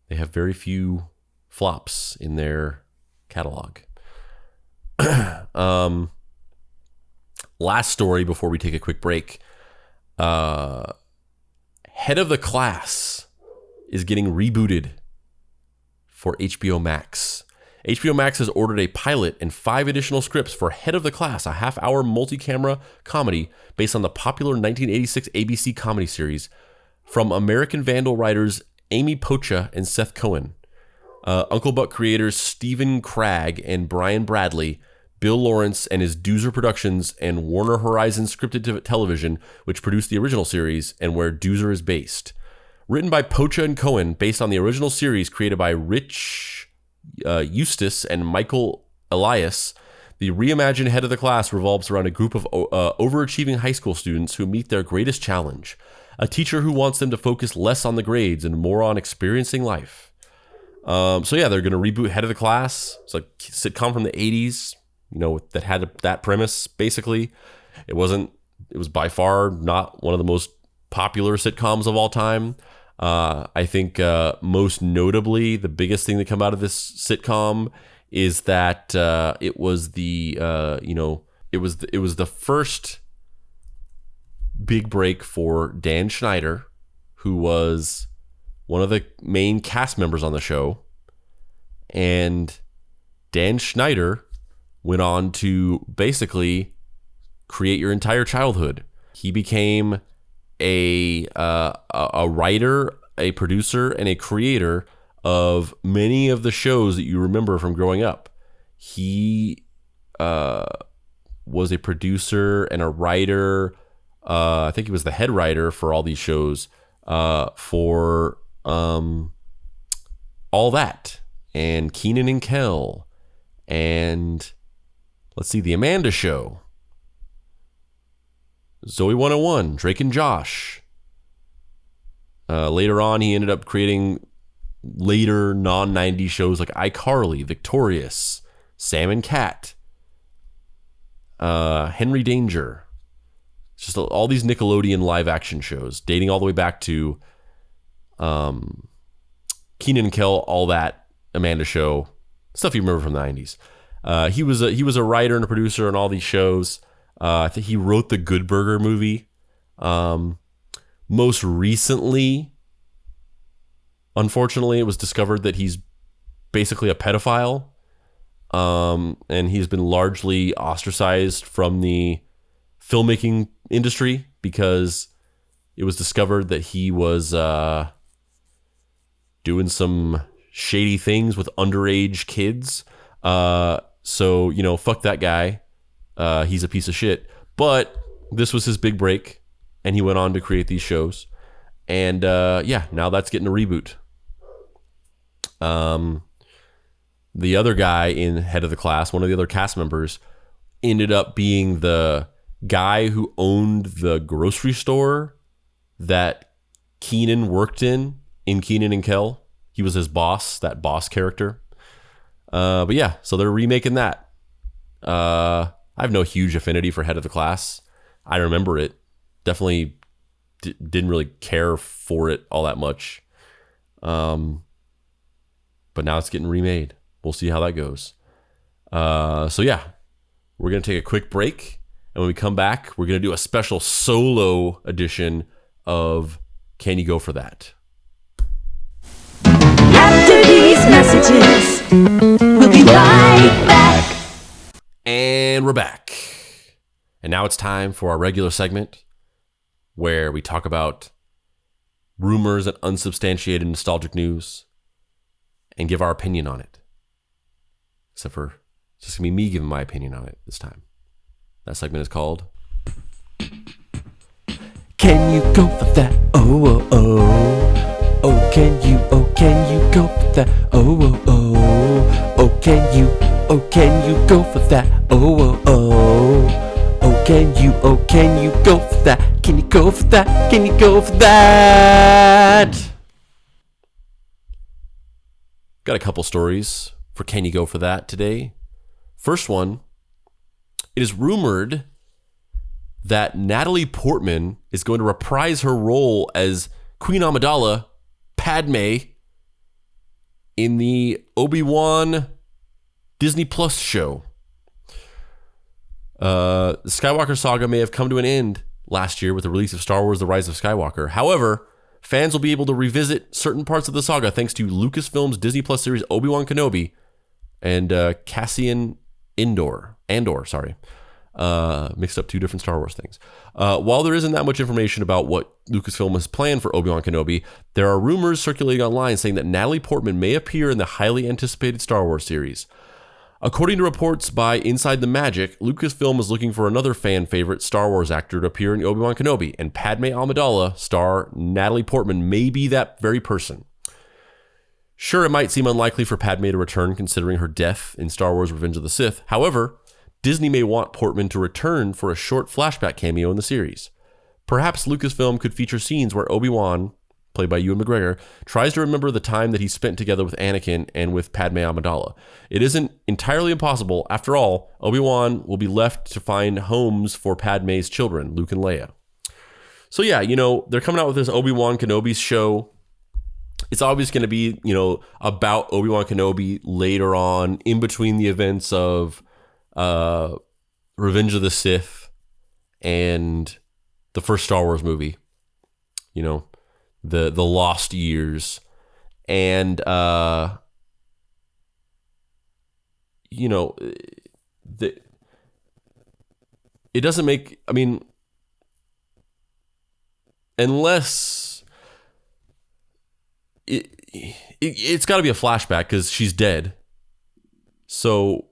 they have very few flops in their catalog. Last story before we take a quick break. Head of the Class is getting rebooted for HBO Max. HBO Max has ordered a pilot and 5 additional scripts for Head of the Class, a half-hour multi-camera comedy based on the popular 1986 ABC comedy series from American Vandal writers Amy Pocha and Seth Cohen. Uncle Buck creators Stephen Cragg and Brian Bradley, Bill Lawrence and his Doozer Productions, and Warner Horizon Scripted Television, which produced the original series and where Doozer is based. Written by Pocha and Cohen, based on the original series created by Rich Eustace and Michael Elias, the reimagined Head of the Class revolves around a group of overachieving high school students who meet their greatest challenge, a teacher who wants them to focus less on the grades and more on experiencing life. They're going to reboot Head of the Class. It's like a sitcom from the 80s, that had that premise, basically. It was by far not one of the most popular sitcoms of all time. I think most notably, the biggest thing that come out of this sitcom is that it was the first big break for Dan Schneider, who was one of the main cast members on the show. And Dan Schneider went on to basically create your entire childhood. He became a writer, a producer, and a creator of many of the shows that you remember from growing up. He was a producer and a writer. I think he was the head writer for all these shows for All That and Kenan and Kel and let's see, The Amanda Show, Zoe 101, Drake and Josh. Later on, he ended up creating later non-90s shows like iCarly, Victorious, Sam and Cat, Henry Danger. It's just all these Nickelodeon live action shows dating all the way back to Kenan and Kel, All That, Amanda Show, stuff you remember from the 90s. He was a writer and a producer on all these shows. I think he wrote the Good Burger movie. Most recently, unfortunately, it was discovered that he's basically a pedophile. And he's been largely ostracized from the filmmaking industry because it was discovered that he was doing some shady things with underage kids. So, fuck that guy. He's a piece of shit. But this was his big break, and he went on to create these shows. And now that's getting a reboot. The other guy in Head of the Class, one of the other cast members, ended up being the guy who owned the grocery store that Kenan worked in Kenan and Kel. He was his boss, that boss character. But yeah, so they're remaking that. I have no huge affinity for Head of the Class. I remember it. Definitely didn't really care for it all that much. But now it's getting remade. We'll see how that goes. So yeah, we're going to take a quick break. And when we come back, we're going to do a special solo edition of Can You Go For That? After these messages, we'll be right back. And we're back. And now it's time for our regular segment where we talk about rumors and unsubstantiated nostalgic news and give our opinion on it. Except for it's just going to be me giving my opinion on it this time. That segment is called Can You Go For That? Oh, oh, oh. Oh, can you go for that? Oh, oh, oh. Oh, can you go for that? Oh, oh, oh. Oh, can you go for that? Can you go for that? Can you go for that? Got a couple stories for Can You Go For That today. First one, it is rumored that Natalie Portman is going to reprise her role as Queen Amidala, Padme, in the Obi-Wan Disney Plus show. The Skywalker saga may have come to an end last year with the release of Star Wars: The Rise of Skywalker. However, fans will be able to revisit certain parts of the saga thanks to Lucasfilm's Disney Plus series Obi-Wan Kenobi and Cassian Andor, mixed up two different Star Wars things. While there isn't that much information about what Lucasfilm has planned for Obi-Wan Kenobi, there are rumors circulating online saying that Natalie Portman may appear in the highly anticipated Star Wars series. According to reports by Inside the Magic, Lucasfilm is looking for another fan favorite Star Wars actor to appear in Obi-Wan Kenobi, and Padme Amidala star Natalie Portman may be that very person. Sure, it might seem unlikely for Padme to return considering her death in Star Wars: Revenge of the Sith. However, Disney may want Portman to return for a short flashback cameo in the series. Perhaps Lucasfilm could feature scenes where Obi-Wan, played by Ewan McGregor, tries to remember the time that he spent together with Anakin and with Padme Amidala. It isn't entirely impossible. After all, Obi-Wan will be left to find homes for Padme's children, Luke and Leia. So yeah, they're coming out with this Obi-Wan Kenobi show. It's obviously going to be, about Obi-Wan Kenobi later on, in between the events of Revenge of the Sith and the first Star Wars movie, the lost years. And, it doesn't make, unless it's got to be a flashback because she's dead. So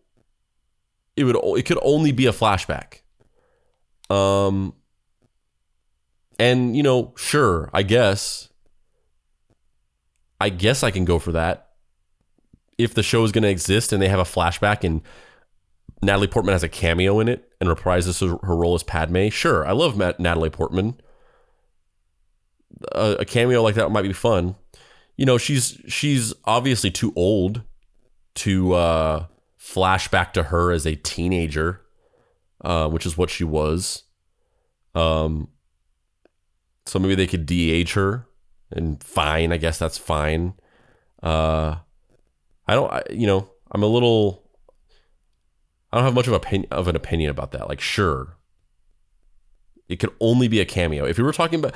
it could only be a flashback. And sure, I guess I can go for that. If the show is going to exist and they have a flashback and Natalie Portman has a cameo in it and reprises her role as Padme, sure, I love Natalie Portman. A cameo like that might be fun. She's obviously too old to flash back to her as a teenager, which is what she was. So maybe they could de-age her, and fine, I guess that's fine. I don't have much of an opinion about that. Like, sure, it could only be a cameo. If we were talking about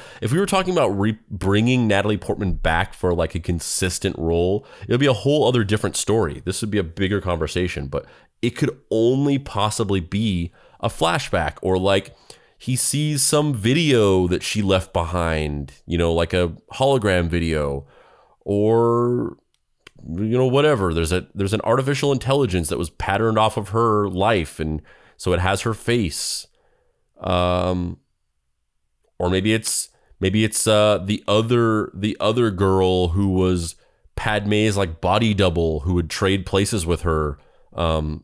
bringing Natalie Portman back for like a consistent role, it would be a whole other different story. This would be a bigger conversation, but it could only possibly be a flashback, or like he sees some video that she left behind, like a hologram video, or whatever. There's an artificial intelligence that was patterned off of her life, and so it has her face. Or maybe it's the other girl who was Padme's like body double, who would trade places with her, and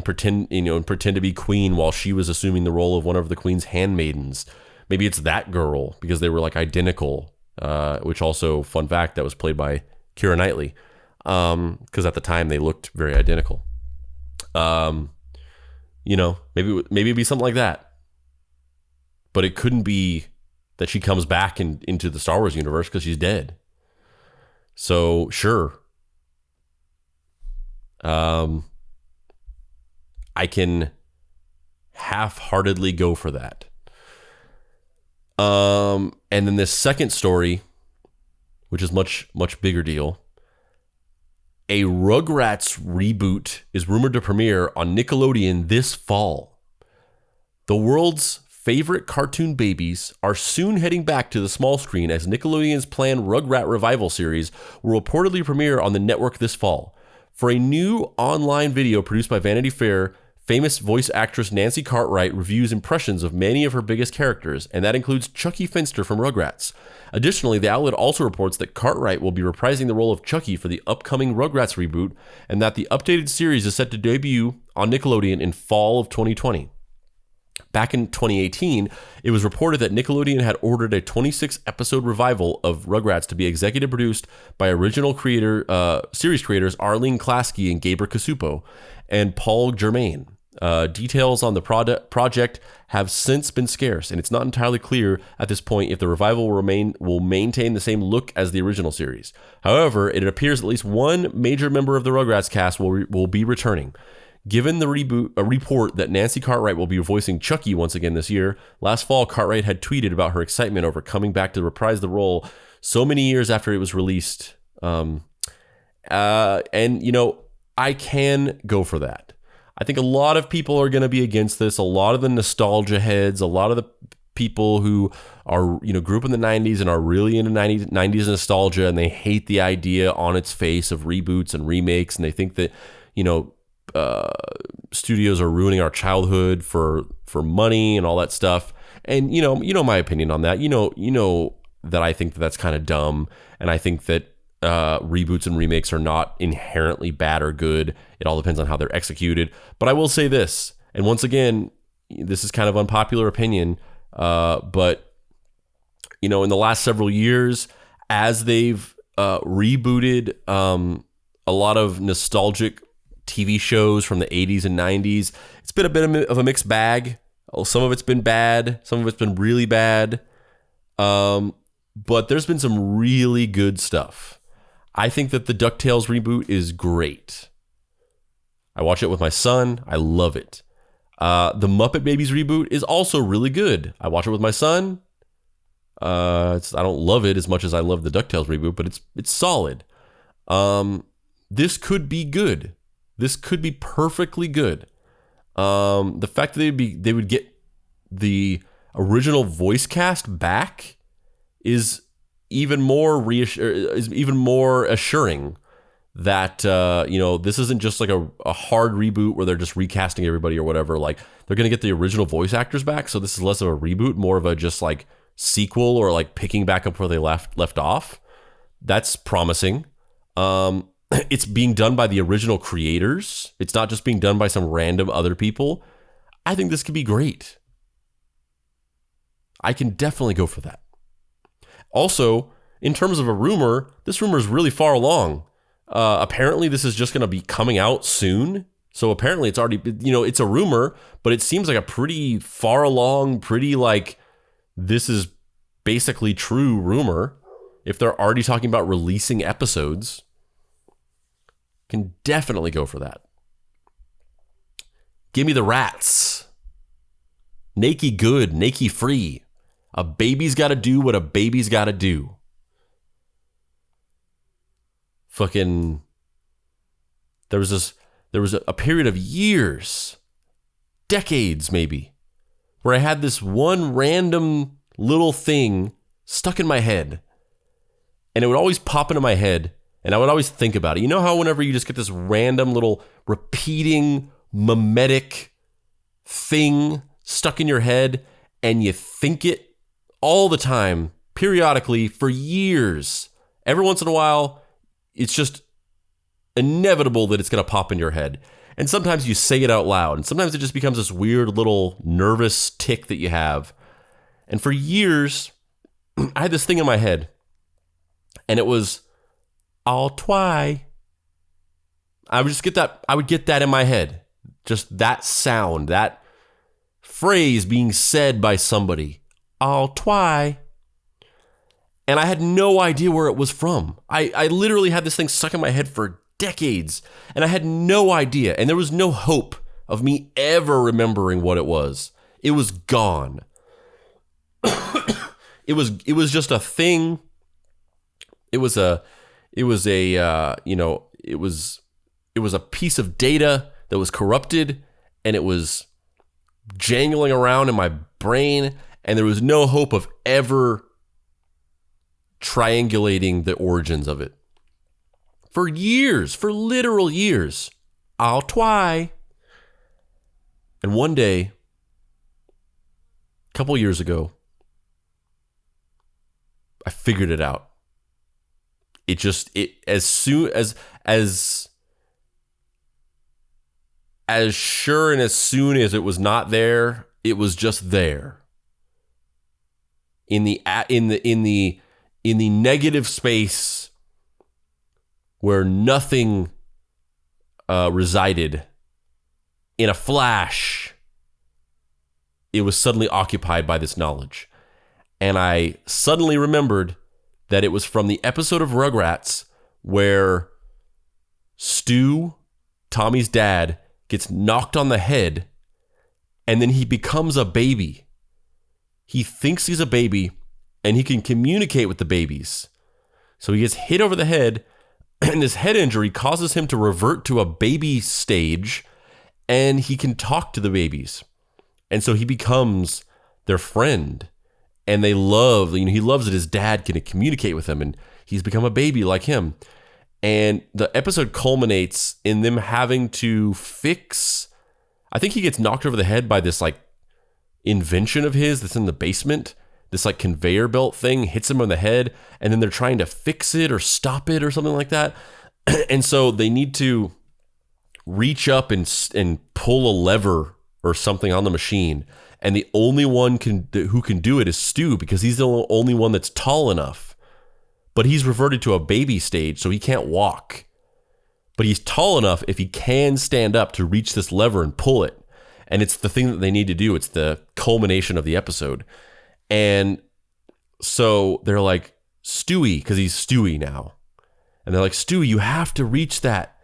pretend to be queen while she was assuming the role of one of the queen's handmaidens. Maybe it's that girl because they were like identical. Which also, fun fact, that was played by Keira Knightley, because at the time they looked very identical. Maybe it'd be something like that, but it couldn't be that she comes back into the Star Wars universe because she's dead. So sure, I can half-heartedly go for that. And then this second story, which is much bigger deal. A Rugrats reboot is rumored to premiere on Nickelodeon this fall. The world's favorite cartoon babies are soon heading back to the small screen, as Nickelodeon's planned Rugrat revival series will reportedly premiere on the network this fall. For a new online video produced by Vanity Fair, famous voice actress Nancy Cartwright reviews impressions of many of her biggest characters, and that includes Chucky Finster from Rugrats. Additionally, the outlet also reports that Cartwright will be reprising the role of Chucky for the upcoming Rugrats reboot, and that the updated series is set to debut on Nickelodeon in fall of 2020. Back in 2018, it was reported that Nickelodeon had ordered a 26-episode revival of Rugrats to be executive produced by original series creators Arlene Klasky and Gaber Casupo and Paul Germain. Details on the project have since been scarce, and it's not entirely clear at this point if the revival will maintain the same look as the original series. However, it appears at least one major member of the Rugrats cast will be returning. Given the report that Nancy Cartwright will be voicing Chucky once again this year, last fall Cartwright had tweeted about her excitement over coming back to reprise the role so many years after it was released. And I can go for that. I think a lot of people are going to be against this. A lot of the nostalgia heads, a lot of the people who are, grew up in the 90s and are really into 90s nostalgia, and they hate the idea on its face of reboots and remakes, and they think that, studios are ruining our childhood for money and all that stuff. And, my opinion on that. That I think that's kind of dumb, and I think that reboots and remakes are not inherently bad or good. It all depends on how they're executed. But I will say this, and once again, this is kind of unpopular opinion, but in the last several years, as they've rebooted a lot of nostalgic TV shows from the 80s and 90s, it's been a bit of a mixed bag. Some of it's been bad, some of it's been really bad, but there's been some really good stuff. I think that the DuckTales reboot is great. I watch it with my son. I love it. The Muppet Babies reboot is also really good. I watch it with my son. I don't love it as much as I love the DuckTales reboot, but it's solid. This could be good. This could be perfectly good. The fact that they would get the original voice cast back is even more assuring that this isn't just like a hard reboot where they're just recasting everybody or whatever. Like they're gonna get the original voice actors back, so this is less of a reboot, more of a just like sequel or like picking back up where they left off. That's promising. It's being done by the original creators. It's not just being done by some random other people. I think this could be great. I can definitely go for that. Also, in terms of a rumor, this rumor is really far along. Apparently, this is just going to be coming out soon. So apparently, it's already, it's a rumor, but it seems like a pretty far along, pretty like this is basically true rumor. If they're already talking about releasing episodes, can definitely go for that. Give me the rats. Naked good, naked free. A baby's got to do what a baby's got to do. Fucking, there was a period of years, decades maybe, where I had this one random little thing stuck in my head, and it would always pop into my head, and I would always think about it. You know how whenever you just get this random little repeating mimetic thing stuck in your head, and you think it all the time, periodically, for years, every once in a while, it's just inevitable that it's going to pop in your head. And sometimes you say it out loud, and sometimes it just becomes this weird little nervous tick that you have. And for years, I had this thing in my head, and it was, I'll try. I would just get that. I would get that in my head. Just that sound, that phrase being said by somebody. I'll try. And I had no idea where it was from. I literally had this thing stuck in my head for decades, and I had no idea. And there was no hope of me ever remembering what it was. It was gone. It was just a thing. It was a piece of data that was corrupted, and it was jangling around in my brain, and there was no hope of ever triangulating the origins of it. For years, for literal years, I'll try. And one day, a couple years ago, I figured it out. As sure and as soon as it was not there, it was just there. In the negative space where nothing resided, in a flash, it was suddenly occupied by this knowledge. And I suddenly remembered that it was from the episode of Rugrats where Stu, Tommy's dad, gets knocked on the head, and then he becomes a baby. He thinks he's a baby, and he can communicate with the babies. So he gets hit over the head, and this head injury causes him to revert to a baby stage, and he can talk to the babies. And so he becomes their friend, and they love, he loves that his dad can communicate with him, and he's become a baby like him. And the episode culminates in them having to fix, I think he gets knocked over the head by this like invention of his that's in the basement. This like conveyor belt thing hits him on the head, and then they're trying to fix it or stop it or something like that. And so they need to reach up and pull a lever or something on the machine. And the only one who can do it is Stu, because he's the only one that's tall enough. But he's reverted to a baby stage, so he can't walk. But he's tall enough if he can stand up to reach this lever and pull it. And it's the thing that they need to do. It's the culmination of the episode. And so they're like, Stewie, because he's Stewie now. And they're like, Stewie, you have to reach that.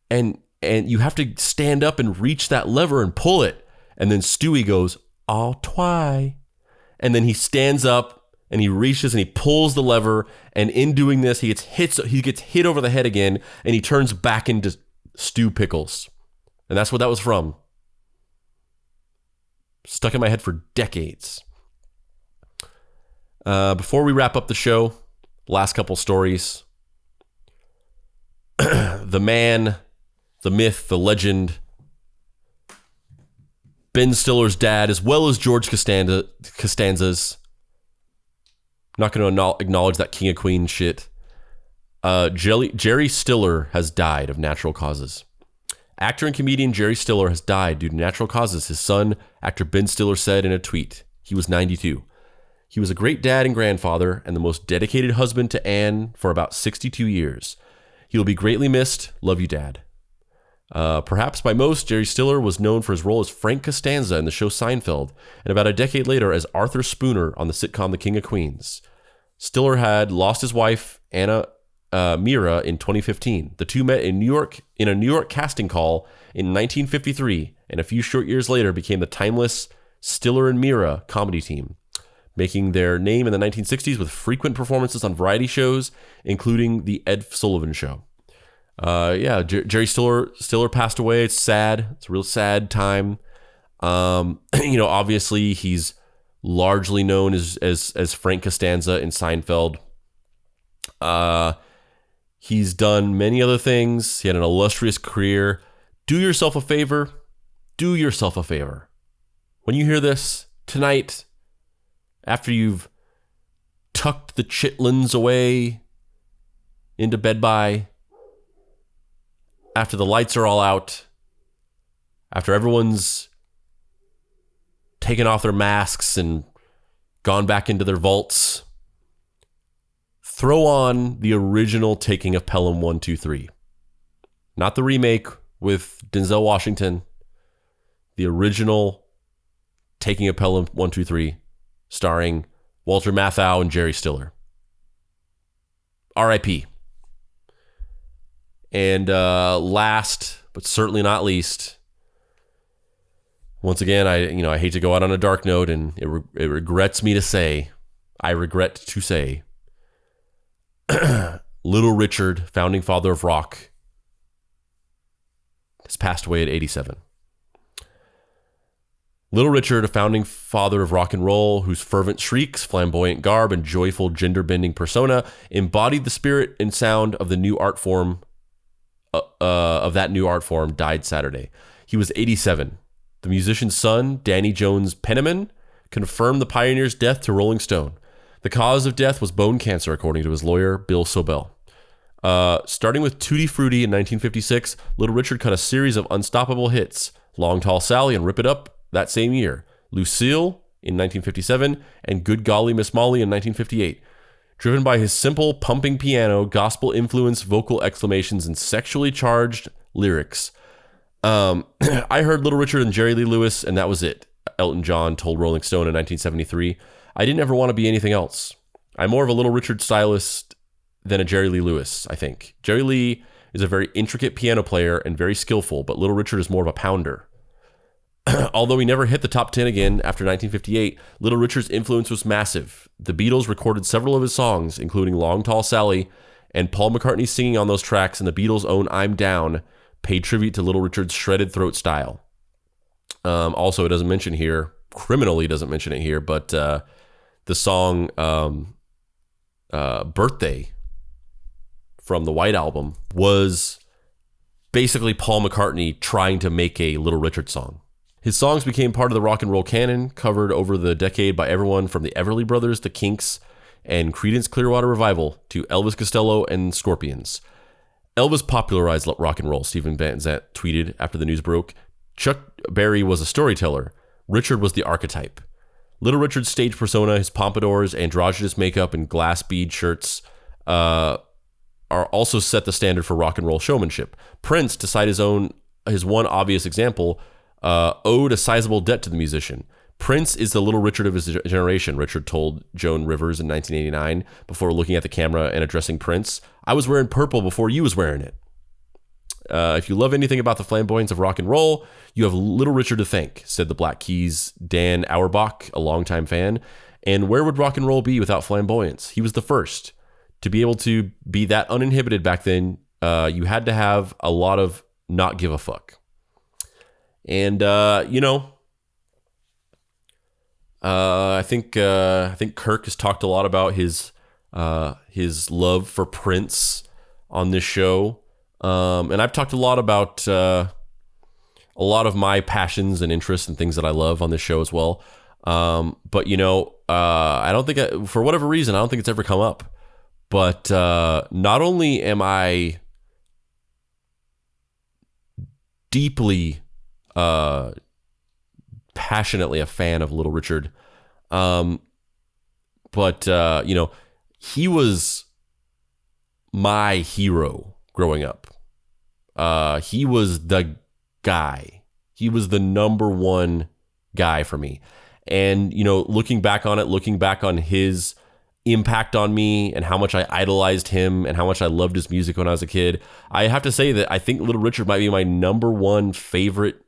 And you have to stand up and reach that lever and pull it. And then Stewie goes, I'll try. And then he stands up and he reaches and he pulls the lever. And in doing this, he gets hit over the head again, and he turns back into Stu Pickles. And that's what that was from. Stuck in my head for decades. Before we wrap up the show, last couple stories. The man, the myth, the legend, Ben Stiller's dad, as well as George Costanza's. Not going to acknowledge that King of Queens shit. Jerry Stiller has died of natural causes. Actor and comedian Jerry Stiller has died due to natural causes. His son, actor Ben Stiller, said in a tweet. He was 92. He was a great dad and grandfather and the most dedicated husband to Anne for about 62 years. He will be greatly missed. Love you, Dad. Perhaps by most, Jerry Stiller was known for his role as Frank Costanza in the show Seinfeld, and about a decade later as Arthur Spooner on the sitcom The King of Queens. Stiller had lost his wife, Anna Mira, in 2015. The two met in New York in a New York casting call in 1953, and a few short years later became the timeless Stiller and Mira comedy team, making their name in the 1960s with frequent performances on variety shows, including The Ed Sullivan Show. Jerry Stiller passed away. It's sad. It's a real sad time. Obviously he's largely known as Frank Costanza in Seinfeld. He's done many other things. He had an illustrious career. Do yourself a favor. When you hear this tonight, after you've tucked the chitlins away into bed after the lights are all out, after everyone's taken off their masks and gone back into their vaults, throw on the original taking of Pelham 123. Not the remake with Denzel Washington. The original taking of Pelham 123, starring Walter Matthau and Jerry Stiller. R.I.P. And last, but certainly not least, once again, I hate to go out on a dark note, and it regret to say, Little Richard, founding father of rock, has passed away at 87. Little Richard, a founding father of rock and roll, whose fervent shrieks, flamboyant garb, and joyful gender-bending persona embodied the spirit and sound of the new art form. Died Saturday. He was 87. The musician's son, Danny Jones Penniman, confirmed the pioneer's death to Rolling Stone. The cause of death was bone cancer, according to his lawyer, Bill Sobel. Starting with Tutti Frutti in 1956, Little Richard cut a series of unstoppable hits: Long Tall Sally and Rip It Up that same year, Lucille in 1957, and Good Golly Miss Molly in 1958. Driven by his simple, pumping piano, gospel-influenced vocal exclamations, and sexually charged lyrics. I heard Little Richard and Jerry Lee Lewis, and that was it, Elton John told Rolling Stone in 1973. I didn't ever want to be anything else. I'm more of a Little Richard stylist than a Jerry Lee Lewis, I think. Jerry Lee is a very intricate piano player and very skillful, but Little Richard is more of a pounder. Although he never hit the top 10 again after 1958, Little Richard's influence was massive. The Beatles recorded several of his songs, including Long Tall Sally, and Paul McCartney singing on those tracks, and the Beatles' own I'm Down paid tribute to Little Richard's shredded throat style. Also, it doesn't mention here, criminally doesn't mention it here, but the song Birthday from the White Album was basically Paul McCartney trying to make a Little Richard song. His songs became part of the rock and roll canon, covered over the decade by everyone from the Everly Brothers, the Kinks, and Creedence Clearwater Revival to Elvis Costello and Scorpions. Elvis popularized rock and roll, Stephen Van Zandt tweeted after the news broke. Chuck Berry was a storyteller. Richard was the archetype. Little Richard's stage persona, his pompadours, androgynous makeup, and glass bead shirts are also set the standard for rock and roll showmanship. Prince, to cite his one obvious example, owed a sizable debt to the musician. Prince is the Little Richard of his generation, Richard told Joan Rivers in 1989 before looking at the camera and addressing Prince. I was wearing purple before you was wearing it. If you love anything about the flamboyance of rock and roll, you have Little Richard to thank, said the Black Keys' Dan Auerbach, a longtime fan. And where would rock and roll be without flamboyance? He was the first. To be able to be that uninhibited back then, you had to have a lot of not give a fuck. And, I think Kirk has talked a lot about his love for Prince on this show, and I've talked a lot about a lot of my passions and interests and things that I love on this show as well. But I don't think for whatever reason I don't think it's ever come up. But not only am I deeply, passionately a fan of Little Richard, but he was my hero growing up. He was the guy. He was the number one guy for me. And looking back on his impact on me and how much I idolized him and how much I loved his music when I was a kid, I have to say that I think Little Richard might be my number one favorite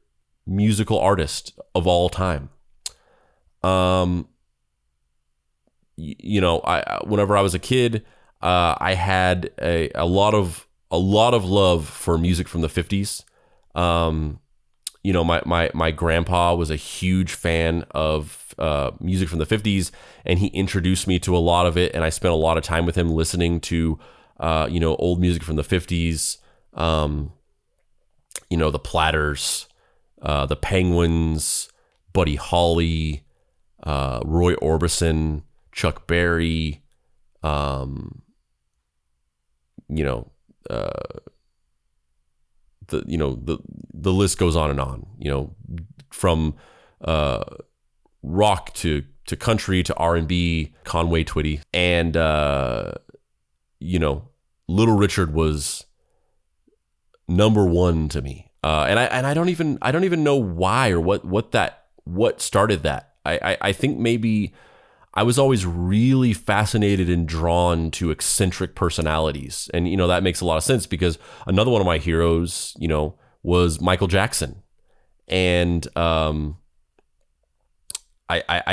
musical artist of all time. Whenever I was a kid, I had a lot of love for music from the 50s. My grandpa was a huge fan of music from the 50s, and he introduced me to a lot of it, and I spent a lot of time with him listening to old music from the 50s, the Platters, the Penguins, Buddy Holly, Roy Orbison, Chuck Berry, the list goes on and on, from rock to country to R&B, Conway Twitty, and Little Richard was number one to me, and I don't even know why or what started that. I think maybe I was always really fascinated and drawn to eccentric personalities, and that makes a lot of sense because another one of my heroes was Michael Jackson, and I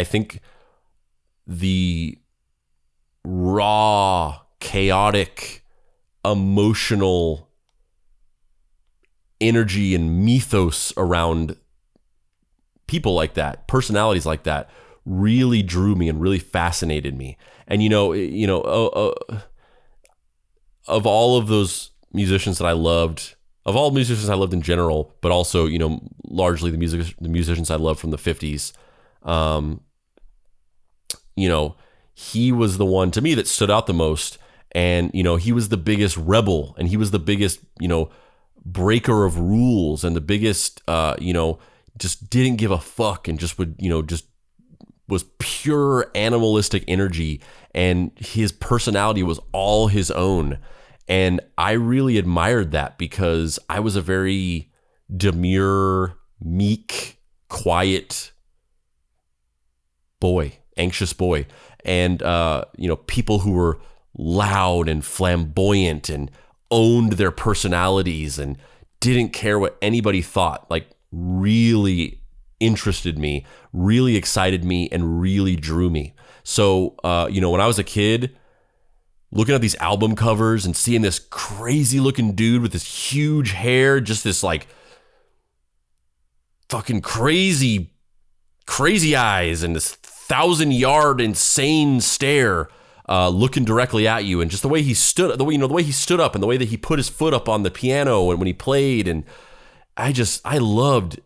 think the raw, chaotic, emotional energy and mythos around people like that, personalities like that, really drew me and really fascinated me. And of all of those musicians that I loved, of all musicians I loved in general, but also largely the musicians I loved from the 50s. He was the one to me that stood out the most, and he was the biggest rebel, and he was the biggest breaker of rules, and the biggest just didn't give a fuck, and just would just was pure animalistic energy, and his personality was all his own. And I really admired that because I was a very demure, meek, quiet boy, anxious boy. And, people who were loud and flamboyant and owned their personalities and didn't care what anybody thought, like really interested me, really excited me, and really drew me. So, when I was a kid, looking at these album covers and seeing this crazy looking dude with this huge hair, just this like fucking crazy eyes and this 1,000-yard insane stare, looking directly at you, and just the way he stood, the way he stood up, and the way that he put his foot up on the piano and when he played, and I loved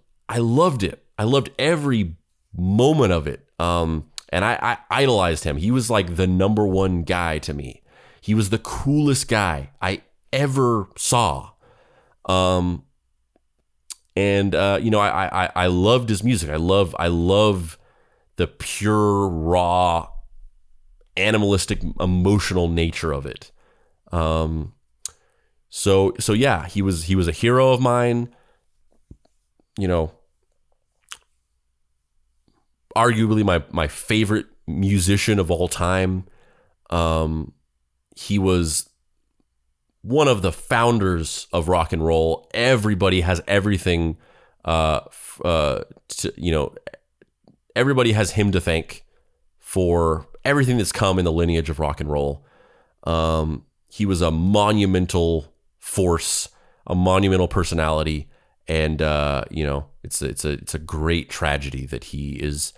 it. I loved every moment of it. And I idolized him. He was like the number one guy to me. He was the coolest guy I ever saw. I loved his music. I love the pure, raw, animalistic, emotional nature of it. So yeah, he was a hero of mine. Arguably my favorite musician of all time. He was one of the founders of rock and roll. Everybody has everything. Everybody has him to thank for everything that's come in the lineage of rock and roll. He was a monumental force, a monumental personality, and it's a great tragedy that he is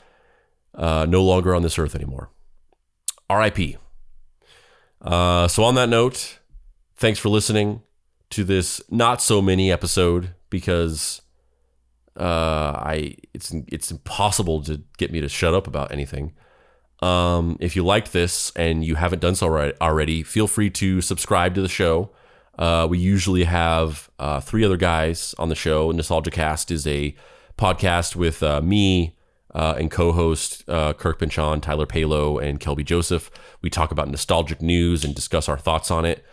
no longer on this earth anymore. R.I.P. So on that note, thanks for listening to this not so mini episode, because it's impossible to get me to shut up about anything. If you liked this and you haven't done so already, feel free to subscribe to the show. We usually have 3 other guys on the show. Nostalgicast is a podcast with me and co-host Kirk Pinchon, Tyler Palo, and Kelby Joseph. We talk about nostalgic news and discuss our thoughts on it.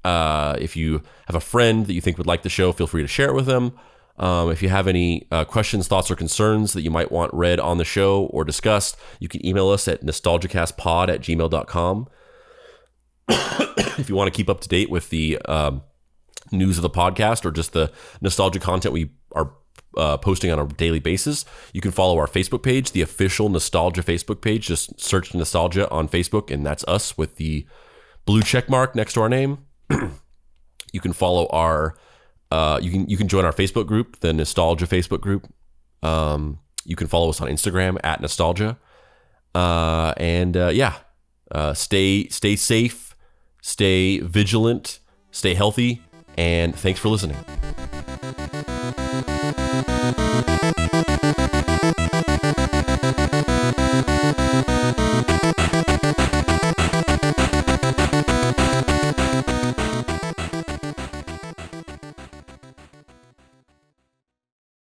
If you have a friend that you think would like the show, feel free to share it with them. If you have any questions, thoughts, or concerns that you might want read on the show or discussed, you can email us at nostalgicastpod@gmail.com. If you want to keep up to date with the news of the podcast or just the nostalgic content we are posting on a daily basis, you can follow our Facebook page, the official Nostalgia Facebook page. Just search Nostalgia on Facebook, and that's us with the blue check mark next to our name. You can follow our you can join our Facebook group, the Nostalgia Facebook group. You can follow us on Instagram at Nostalgia. Stay safe, stay vigilant, stay healthy, and thanks for listening.